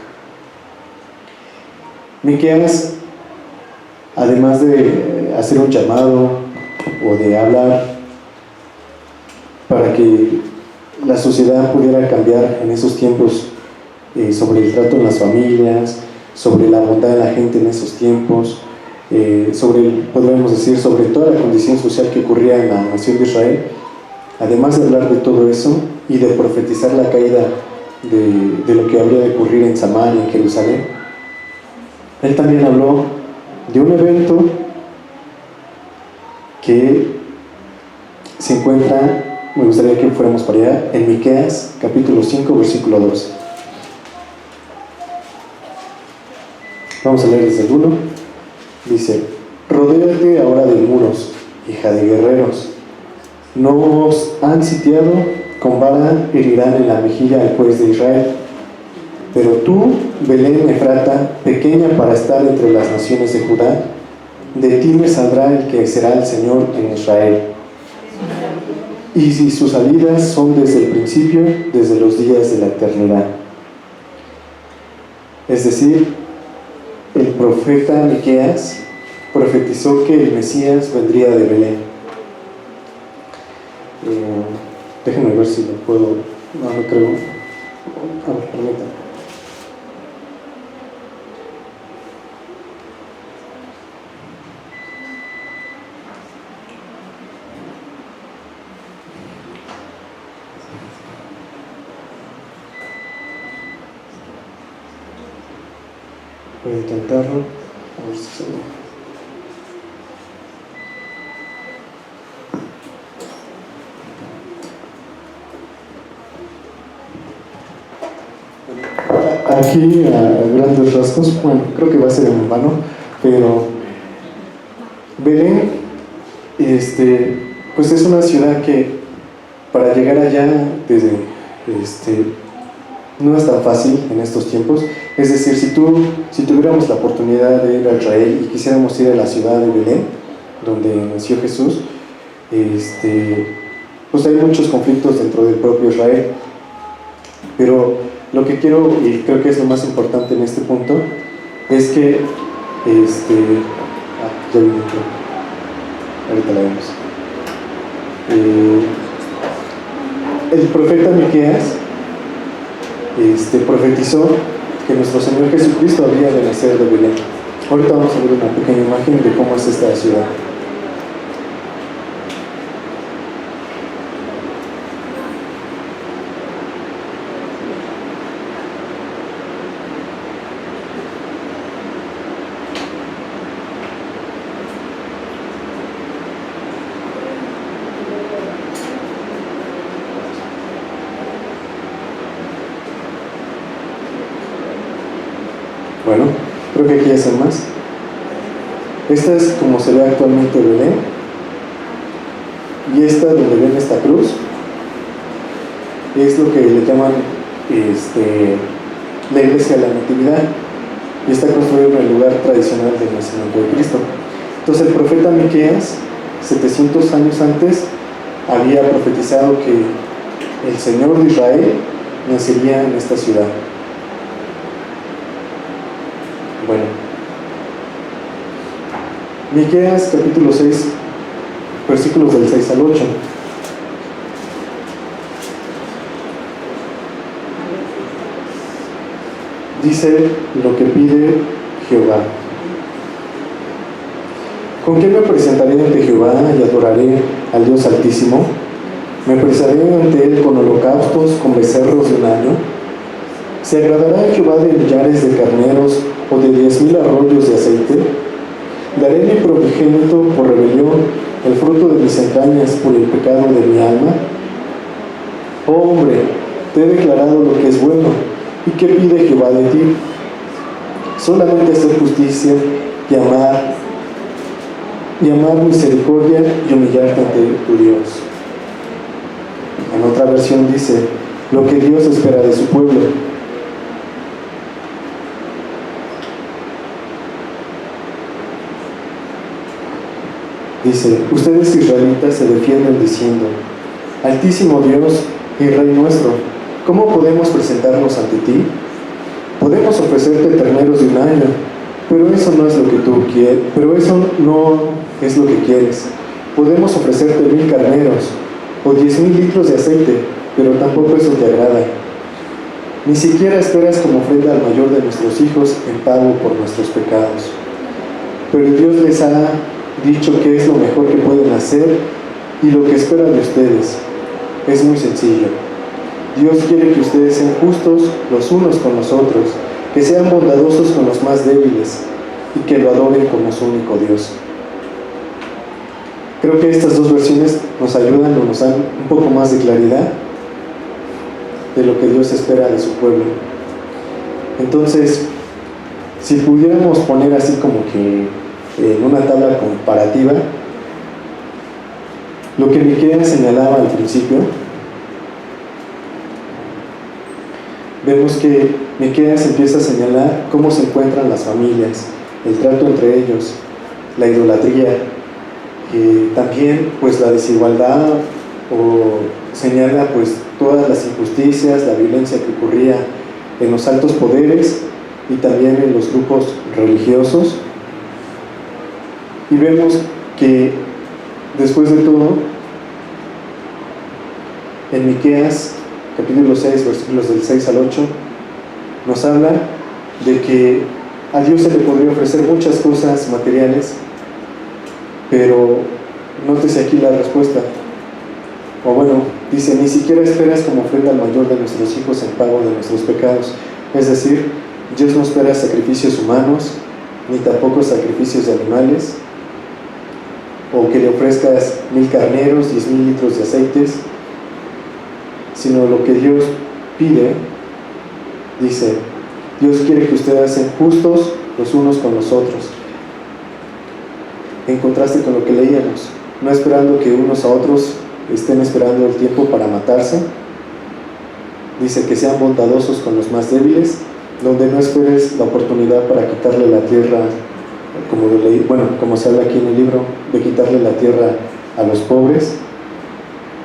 Miqueas, además de hacer un llamado o de hablar para que la sociedad pudiera cambiar en esos tiempos, sobre el trato en las familias, sobre la bondad de la gente en esos tiempos, podríamos decir, sobre toda la condición social que ocurría en la nación de Israel. Además de hablar de todo eso y de profetizar la caída de lo que habría de ocurrir en Samaria, en Jerusalén, él también habló de un evento que se encuentra, me gustaría que fuéramos para allá, en Miqueas, capítulo 5, versículo 2. Vamos a leer desde el 1. Dice: rodéate ahora de muros, hija de guerreros. No os han sitiado, con vara herirán en la mejilla al juez de Israel. Pero tú, Belén Efrata, pequeña para estar entre las naciones de Judá, de ti me saldrá el que será el Señor en Israel. Y si sus salidas son desde el principio, desde los días de la eternidad. Es decir, el profeta Miqueas profetizó que el Mesías vendría de Belén. Déjenme ver si lo puedo. No creo. A ver, permítanme. Voy a intentarlo. A ver si se ve. Aquí, a grandes rasgos, bueno, creo que va a ser en vano, pero Belén, pues es una ciudad que para llegar allá no es tan fácil en estos tiempos. Es decir, si tuviéramos la oportunidad de ir a Israel y quisiéramos ir a la ciudad de Belén, donde nació Jesús, pues hay muchos conflictos dentro del propio Israel. Pero lo que quiero, y creo que es lo más importante en este punto, es que ya viene, ahorita la vemos. El profeta Miqueas profetizó que nuestro Señor Jesucristo habría de nacer de Belén. Ahorita vamos a ver una pequeña imagen de cómo es esta ciudad. Bueno, creo que aquí hacen más. Esta es como se ve actualmente Belén. Y esta, donde ven esta cruz, es lo que le llaman la iglesia de la Natividad. Y está construida en el lugar tradicional del nacimiento de Cristo. Entonces el profeta Miqueas, 700 años antes, había profetizado que el Señor de Israel nacería en esta ciudad. Bueno, Miqueas capítulo 6, versículos del 6 al 8. Dice lo que pide Jehová: ¿con qué me presentaré ante Jehová y adoraré al Dios Altísimo? ¿Me presentaré ante él con holocaustos, con becerros de un año? ¿Se agradará a Jehová de millares de carneros o de 10,000 arroyos de aceite? ¿Daré mi primogénito por rebelión, el fruto de mis entrañas por el pecado de mi alma? Oh hombre, te he declarado lo que es bueno. ¿Y qué pide Jehová de ti? Solamente hacer justicia y amar misericordia y humillarte ante tu Dios. En otra versión dice: lo que Dios espera de su pueblo. Dice: ustedes israelitas se defienden diciendo: Altísimo Dios y Rey nuestro, ¿cómo podemos presentarnos ante ti? Podemos ofrecerte terneros de un año, pero eso no es lo que tú quieres, pero eso no es lo que quieres. Podemos ofrecerte 1000 carneros, o 10,000 litros de aceite, pero tampoco eso te agrada. Ni siquiera esperas como ofrenda al mayor de nuestros hijos en pago por nuestros pecados. Pero Dios les ha dicho qué es lo mejor que pueden hacer y lo que espera de ustedes. Es muy sencillo. Dios quiere que ustedes sean justos los unos con los otros, que sean bondadosos con los más débiles y que lo adoren como su único Dios. Creo que estas dos versiones nos ayudan o nos dan un poco más de claridad de lo que Dios espera de su pueblo. Entonces, si pudiéramos poner así como que en una tabla comparativa, lo que Miqueas señalaba al principio, vemos que Miqueas empieza a señalar cómo se encuentran las familias, el trato entre ellos, la idolatría, también pues la desigualdad, o señala pues todas las injusticias, la violencia que ocurría en los altos poderes y también en los grupos religiosos. Y vemos que después de todo, en Miqueas capítulo 6, versículos del 6 al 8, nos habla de que a Dios se le podría ofrecer muchas cosas materiales, pero nótese aquí la respuesta. O bueno, dice, ni siquiera esperas como ofrenda al mayor de nuestros hijos en pago de nuestros pecados. Es decir, Dios no espera sacrificios humanos, ni tampoco sacrificios de animales, o que le ofrezcas 1,000 carneros, 10,000 litros de aceites, sino lo que Dios pide, dice, Dios quiere que ustedes sean justos los unos con los otros. En contraste con lo que leíamos, no esperando que unos a otros estén esperando el tiempo para matarse. Dice que sean bondadosos con los más débiles, donde no esperes la oportunidad para quitarle la tierra, como se habla aquí en el libro, de quitarle la tierra a los pobres,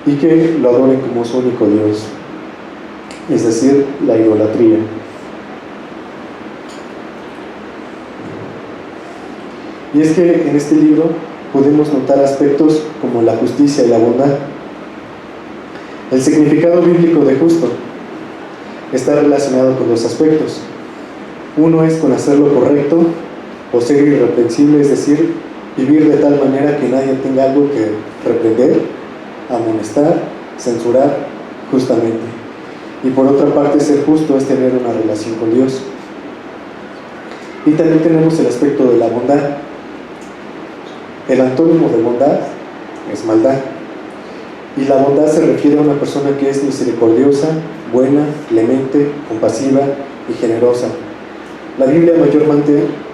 y que lo adoren como su único Dios, es decir, la idolatría. Y es que en este libro podemos notar aspectos como la justicia y la bondad. El significado bíblico de justo está relacionado con dos aspectos. Uno es con hacer lo correcto o ser irreprensible, es decir, vivir de tal manera que nadie tenga algo que reprender, amonestar, censurar justamente. Y por otra parte, ser justo es tener una relación con Dios. Y también tenemos el aspecto de la bondad. El antónimo de bondad es maldad. Y la bondad se refiere a una persona que es misericordiosa, buena, clemente, compasiva y generosa. La Biblia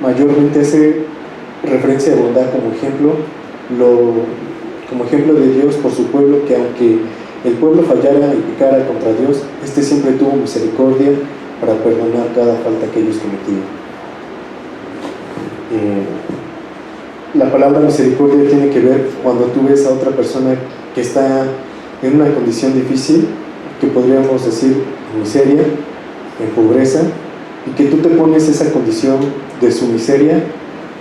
mayormente hace referencia a bondad como ejemplo de Dios por su pueblo, que aunque el pueblo fallara y pecara contra Dios, este siempre tuvo misericordia para perdonar cada falta que ellos cometían. La palabra misericordia tiene que ver cuando tú ves a otra persona que está en una condición difícil, que podríamos decir en miseria, en pobreza, y que tú te pones esa condición de su miseria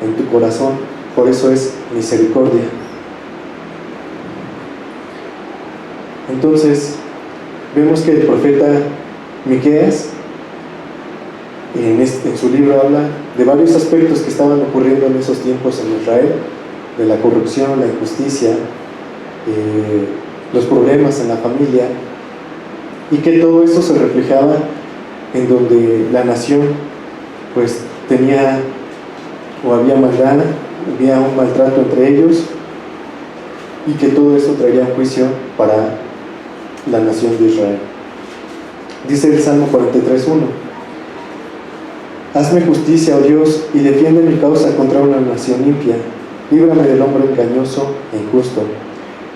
en tu corazón. Por eso es misericordia. Entonces, vemos que el profeta Miqueas en su libro habla de varios aspectos que estaban ocurriendo en esos tiempos en Israel, de la corrupción, la injusticia, los problemas en la familia, y que todo eso se reflejaba en donde la nación pues tenía o había maldad, había un maltrato entre ellos, y que todo eso traería un juicio para la nación de Israel. Dice el Salmo 43:1: hazme justicia, oh Dios, y defiende mi causa contra una nación impía. Líbrame del hombre engañoso e injusto.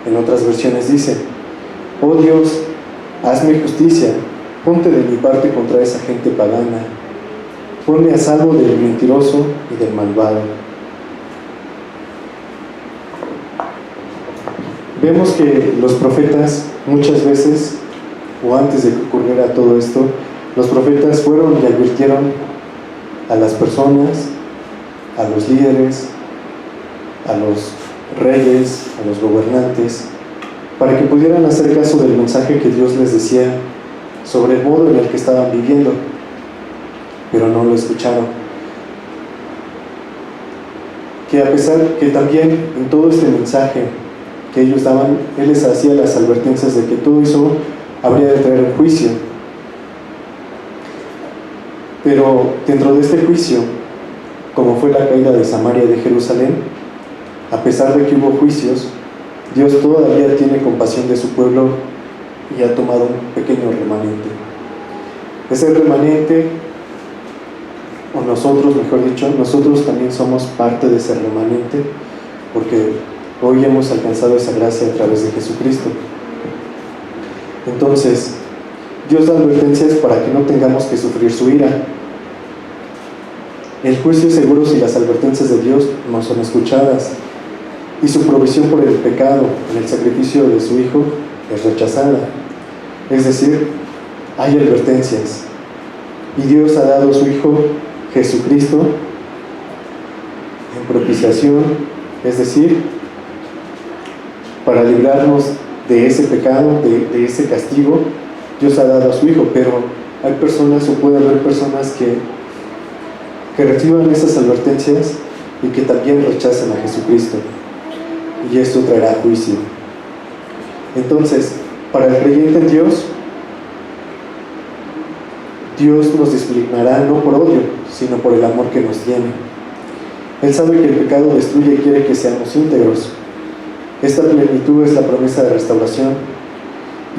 En otras versiones dice: oh Dios, hazme justicia, ponte de mi parte contra esa gente pagana. Ponme a salvo del mentiroso y del malvado. Vemos que los profetas muchas veces, o antes de que ocurriera todo esto, los profetas fueron y advirtieron a las personas, a los líderes, a los reyes, a los gobernantes, para que pudieran hacer caso del mensaje que Dios les decía sobre el modo en el que estaban viviendo, pero no lo escucharon. Que a pesar que también en todo este mensaje que ellos daban, Él les hacía las advertencias de que todo eso habría de traer un juicio. Pero dentro de este juicio, como fue la caída de Samaria de Jerusalén, a pesar de que hubo juicios, Dios todavía tiene compasión de su pueblo y ha tomado un pequeño remanente. Ese remanente, o nosotros, mejor dicho, nosotros también somos parte de ese remanente, porque hoy hemos alcanzado esa gracia a través de Jesucristo. Entonces, Dios da advertencias para que no tengamos que sufrir su ira. El juicio es seguro si las advertencias de Dios no son escuchadas, y su provisión por el pecado en el sacrificio de su Hijo es rechazada. Es decir, hay advertencias, y Dios ha dado a su Hijo Jesucristo en propiciación, es decir, para librarnos de ese pecado, de ese castigo. Dios ha dado a su Hijo, pero hay personas, o puede haber personas que reciban esas advertencias y que también rechazan a Jesucristo, y esto traerá juicio. Entonces, para el creyente en Dios, Dios nos disciplinará no por odio, sino por el amor que nos tiene. Él sabe que el pecado destruye y quiere que seamos íntegros. Esta plenitud es la promesa de restauración,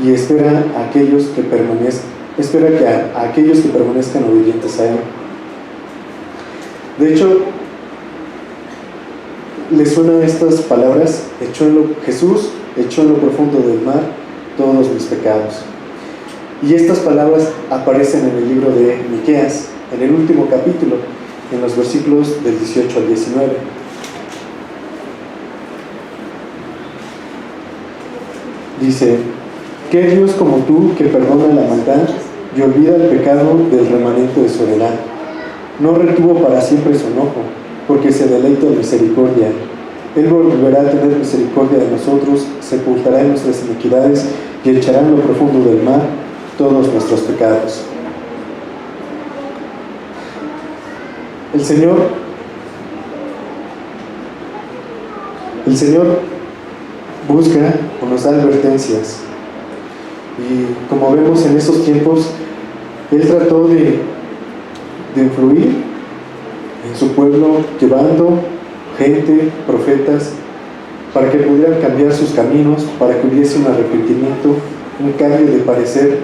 y espera a aquellos que permanezcan obedientes a Él. De hecho, ¿les suenan estas palabras? Jesús echó en lo profundo del mar todos mis pecados. Y estas palabras aparecen en el libro de Miqueas, en el último capítulo, en los versículos del 18 al 19. Dice: ¿qué Dios como tú que perdona la maldad y olvida el pecado del remanente de su heredad? No retuvo para siempre su enojo, porque se deleita en misericordia. Él volverá a tener misericordia de nosotros, sepultará en nuestras iniquidades y echará en lo profundo del mar todos nuestros pecados. El Señor busca o nos da advertencias, y como vemos en esos tiempos, Él trató de influir en su pueblo, llevando gente, profetas, para que pudieran cambiar sus caminos, para que hubiese un arrepentimiento, un cambio de parecer.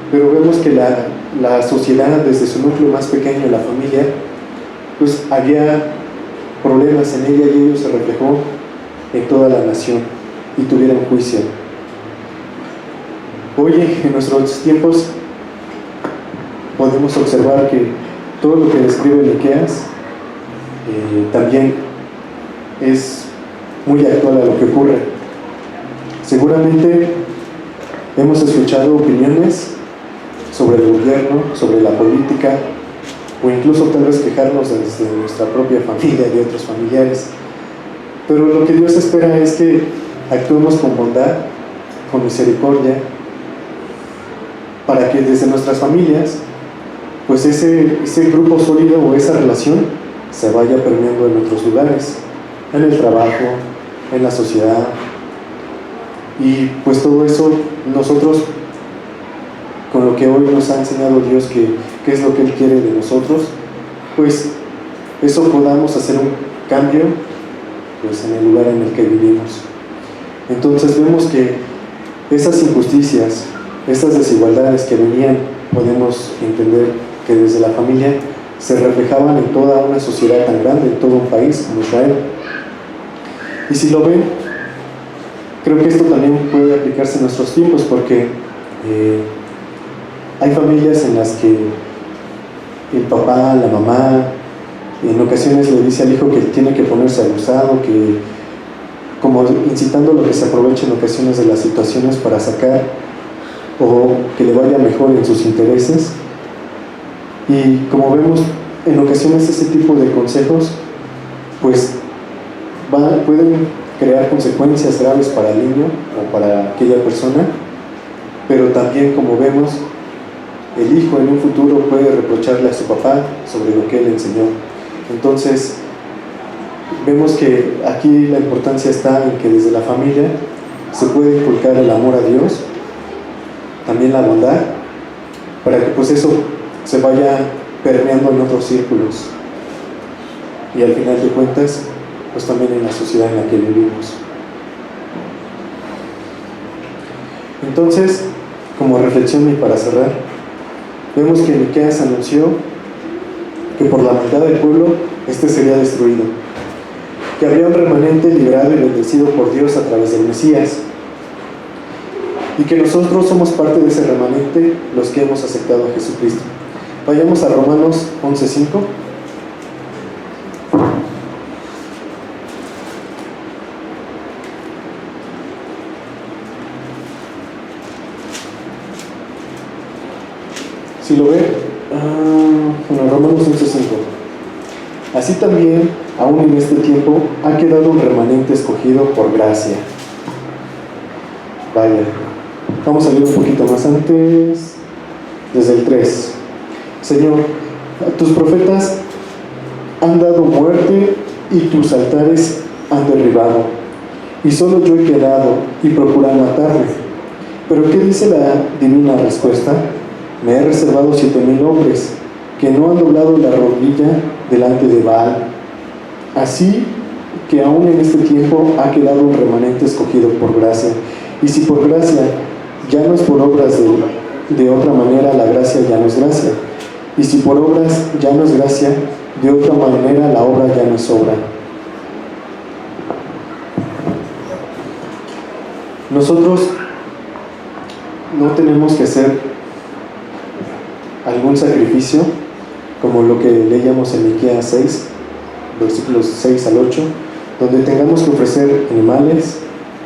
Pero vemos que la sociedad, desde su núcleo más pequeño, la familia, pues había problemas en ella, y ello se reflejó en toda la nación y tuvieron juicio. Hoy, en nuestros tiempos, podemos observar que todo lo que describe Miqueas también es muy actual a lo que ocurre. Seguramente hemos escuchado opiniones sobre el gobierno, sobre la política, o incluso tal vez quejarnos desde nuestra propia familia, de otros familiares. Pero lo que Dios espera es que actuemos con bondad, con misericordia, para que desde nuestras familias, pues ese grupo sólido o esa relación se vaya permeando en otros lugares, en el trabajo, en la sociedad. Y pues todo eso, nosotros, con lo que hoy nos ha enseñado Dios, que es lo que Él quiere de nosotros, pues eso podamos hacer un cambio pues en el lugar en el que vivimos. Entonces vemos que esas injusticias, estas desigualdades que venían, podemos entender que desde la familia se reflejaban en toda una sociedad tan grande, en todo un país como Israel. Y si lo ven, creo que esto también puede aplicarse en nuestros tiempos, porque hay familias en las que el papá, la mamá, en ocasiones le dice al hijo que tiene que ponerse abusado, que como incitándolo a que se aproveche en ocasiones de las situaciones para sacar o que le vaya mejor en sus intereses. Y como vemos, en ocasiones ese tipo de consejos pues pueden crear consecuencias graves para el niño o para aquella persona, pero también, como vemos, el hijo en un futuro puede reprocharle a su papá sobre lo que él enseñó. Entonces, vemos que aquí la importancia está en que desde la familia se puede inculcar el amor a Dios, también la bondad, para que pues eso se vaya permeando en otros círculos y al final de cuentas pues también en la sociedad en la que vivimos. Entonces, como reflexión y para cerrar, vemos que Miqueas anunció que por la maldad del pueblo este sería destruido, que habría un remanente liberado y bendecido por Dios a través del Mesías, y que nosotros somos parte de ese remanente, los que hemos aceptado a Jesucristo. Vayamos a Romanos 11:5. Si lo ve, Romanos 11:5. Así también, aún en este tiempo, ha quedado un remanente escogido por gracia. Vaya, vamos a leer un poquito más antes, desde el 3. Señor, tus profetas han dado muerte y tus altares han derribado, y solo yo he quedado y procuran matarme. Pero ¿qué dice la divina respuesta? Me he reservado 7,000 hombres que no han doblado la rodilla delante de Baal. Así que aún en este tiempo ha quedado un remanente escogido por gracia. Y si por gracia ya no es por obras de otra manera, la gracia ya no es gracia. Y si por obras ya no es gracia, de otra manera la obra ya no es obra. Nosotros no tenemos que hacer algún sacrificio, como lo que leíamos en Miqueas 6, versículos 6 al 8, donde tengamos que ofrecer animales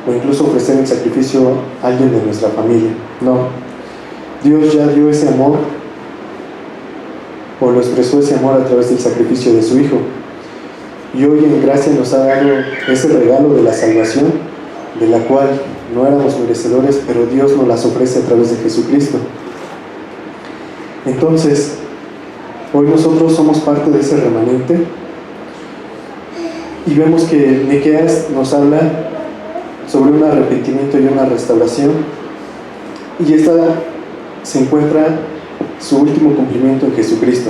o incluso ofrecer en sacrificio a alguien de nuestra familia. No, Dios ya dio ese amor o lo expresó ese amor a través del sacrificio de su Hijo, y hoy en gracia nos ha dado ese regalo de la salvación, de la cual no éramos merecedores, pero Dios nos las ofrece a través de Jesucristo. Entonces, hoy nosotros somos parte de ese remanente y vemos que Miqueas nos habla sobre un arrepentimiento y una restauración, y esta se encuentra su último cumplimiento en Jesucristo,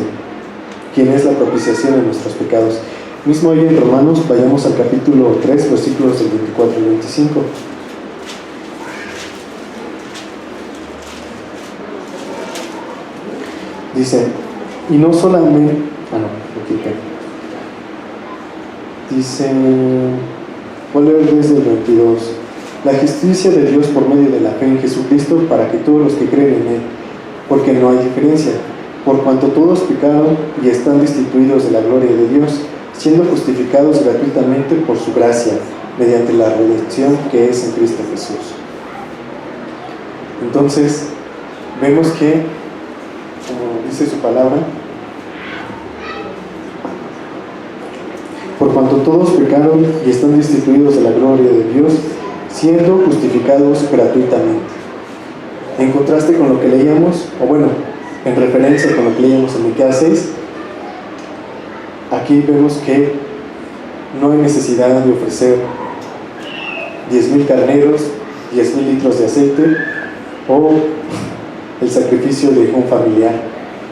quien es la propiciación de nuestros pecados. Mismo ahí en Romanos, vayamos al capítulo 3, versículos del 24 y 25. Dice, y no solamente, dice, voy a leer desde el 22. La justicia de Dios por medio de la fe en Jesucristo para que todos los que creen en Él, porque no hay diferencia, por cuanto todos pecaron y están destituidos de la gloria de Dios, siendo justificados gratuitamente por su gracia, mediante la redención que es en Cristo Jesús. Entonces, vemos que, como dice su palabra, por cuanto todos pecaron y están destituidos de la gloria de Dios, siendo justificados gratuitamente. En contraste con lo que leíamos, o bueno, en referencia con lo que leíamos en Miqueas 6, aquí vemos que no hay necesidad de ofrecer 10,000 carneros, 10,000 litros de aceite o el sacrificio de un familiar.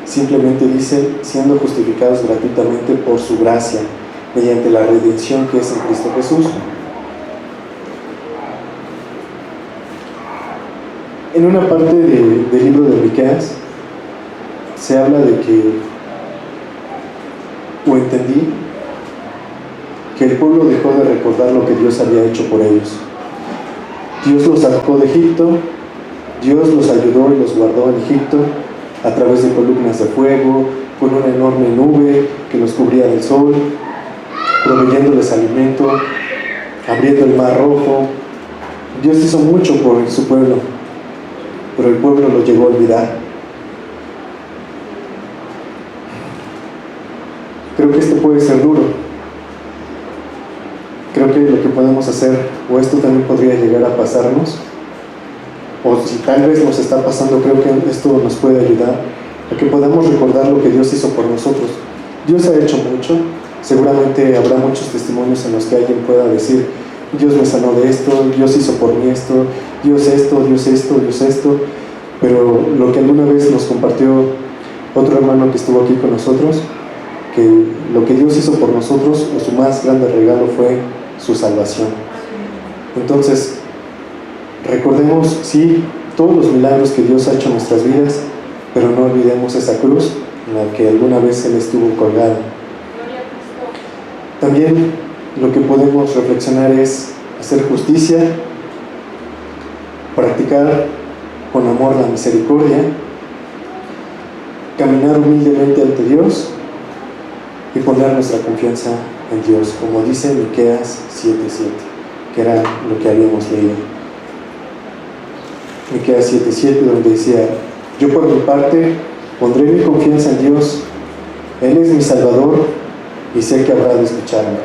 Simplemente dice, siendo justificados gratuitamente por su gracia, mediante la redención que es en Cristo Jesús. En una parte del libro de Miqueas se habla de que, o entendí, que el pueblo dejó de recordar lo que Dios había hecho por ellos. Dios los sacó de Egipto, Dios los ayudó y los guardó en Egipto a través de columnas de fuego, con una enorme nube que los cubría del sol, proveyéndoles alimento, abriendo el mar rojo. Dios hizo mucho por su pueblo, pero el pueblo lo llegó a olvidar. Creo que esto puede ser duro. Creo que lo que podemos hacer, o esto también podría llegar a pasarnos, o si tal vez nos está pasando, creo que esto nos puede ayudar a que podamos recordar lo que Dios hizo por nosotros. Dios ha hecho mucho, seguramente habrá muchos testimonios en los que alguien pueda decir: Dios me sanó de esto, Dios hizo por mí esto, Dios esto, Dios esto, Dios esto. Pero lo que alguna vez nos compartió otro hermano que estuvo aquí con nosotros, que lo que Dios hizo por nosotros, o su más grande regalo, fue su salvación. Entonces, recordemos, sí, todos los milagros que Dios ha hecho en nuestras vidas, pero no olvidemos esa cruz en la que alguna vez Él estuvo colgado. También lo que podemos reflexionar es hacer justicia, practicar con amor la misericordia, caminar humildemente ante Dios y poner nuestra confianza en Dios, como dice Miqueas 7:7, que era lo que habíamos leído. Miqueas 7:7, donde decía: yo por mi parte pondré mi confianza en Dios, Él es mi Salvador y sé que habrá de escucharme.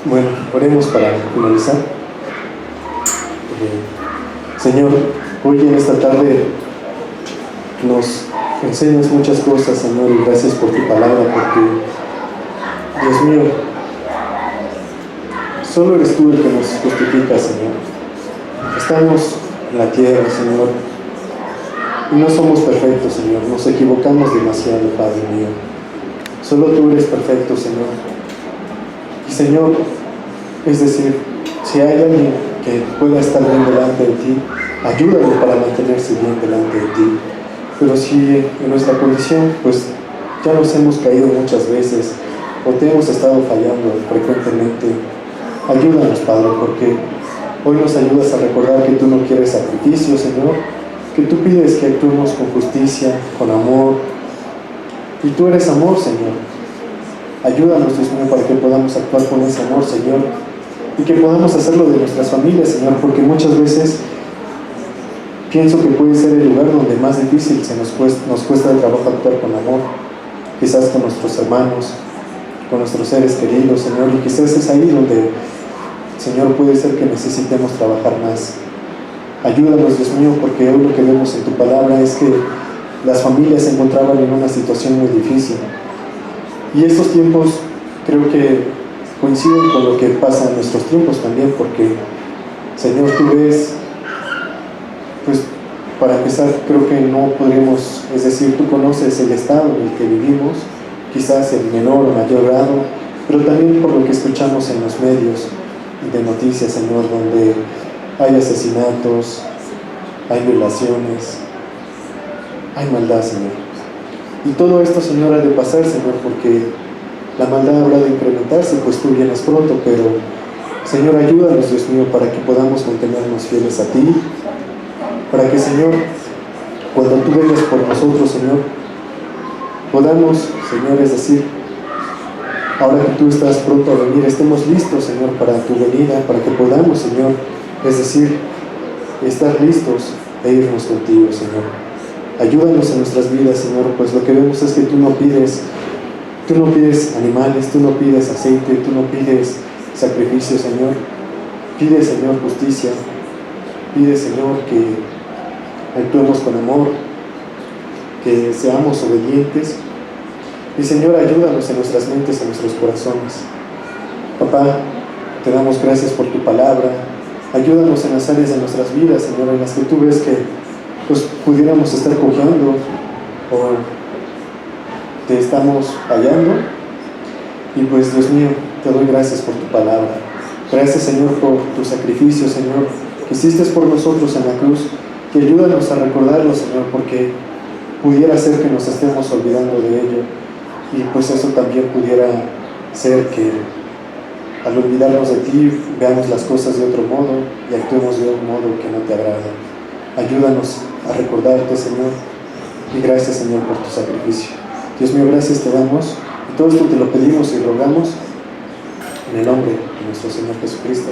Bueno, oremos para finalizar. Señor, hoy en esta tarde nos enseñas muchas cosas, Señor, y gracias por tu palabra, porque, Dios mío, solo eres tú el que nos justifica, Señor. Estamos en la tierra, Señor, y no somos perfectos, Señor, nos equivocamos demasiado, Padre mío. Solo tú eres perfecto, Señor. Y, Señor, es decir, si hay alguien que pueda estar bien delante de ti, ayúdalo para mantenerse bien delante de ti. Pero si en nuestra condición, pues ya nos hemos caído muchas veces, o te hemos estado fallando frecuentemente, ayúdanos, Padre, porque hoy nos ayudas a recordar que tú no quieres sacrificio, Señor, que tú pides que actuemos con justicia, con amor, y tú eres amor, Señor. Ayúdanos, Dios mío, para que podamos actuar con ese amor, Señor, y que podamos hacerlo de nuestras familias, Señor, porque muchas veces pienso que puede ser el lugar donde más difícil nos cuesta el trabajo actuar con amor, quizás con nuestros hermanos, con nuestros seres queridos, Señor, y quizás es ahí donde, Señor, puede ser que necesitemos trabajar más. Ayúdanos, Dios mío, porque hoy lo que vemos en tu palabra es que las familias se encontraban en una situación muy difícil, y estos tiempos creo que coinciden con lo que pasa en nuestros tiempos también, porque, Señor, tú ves, pues para empezar, creo que no podremos, es decir, tú conoces el estado en el que vivimos, quizás en menor o mayor grado, pero también por lo que escuchamos en los medios de noticias, Señor, donde hay asesinatos, hay violaciones, hay maldad, Señor. Y todo esto, Señor, ha de pasar, Señor, porque la maldad habrá de incrementarse, pues tú vienes pronto, pero, Señor, ayúdanos, Dios mío, para que podamos mantenernos fieles a ti, para que, Señor, cuando tú vengas por nosotros, Señor, podamos, Señor, es decir, ahora que tú estás pronto a venir, estemos listos, Señor, para tu venida, para que podamos, Señor, es decir, estar listos e irnos contigo, Señor. Ayúdanos en nuestras vidas, Señor, pues lo que vemos es que tú no pides animales, tú no pides aceite, tú no pides sacrificio, Señor. Pide, Señor, justicia. Pide, Señor, que actuemos con amor, que seamos obedientes. Y, Señor, ayúdanos en nuestras mentes, en nuestros corazones. Papá, te damos gracias por tu palabra. Ayúdanos en las áreas de nuestras vidas, Señor, en las que tú ves que pues, pudiéramos estar cojeando o te estamos fallando. Y pues, Dios mío, te doy gracias por tu palabra. Gracias, Señor, por tu sacrificio, Señor, que hiciste por nosotros en la cruz. Que ayúdanos a recordarlo, Señor, porque pudiera ser que nos estemos olvidando de ello, y pues eso también pudiera ser que al olvidarnos de ti veamos las cosas de otro modo y actuemos de un modo que no te agrada. Ayúdanos a recordarte, Señor, y gracias, Señor, por tu sacrificio. Dios mío, gracias te damos, y todo esto te lo pedimos y rogamos en el nombre de nuestro Señor Jesucristo.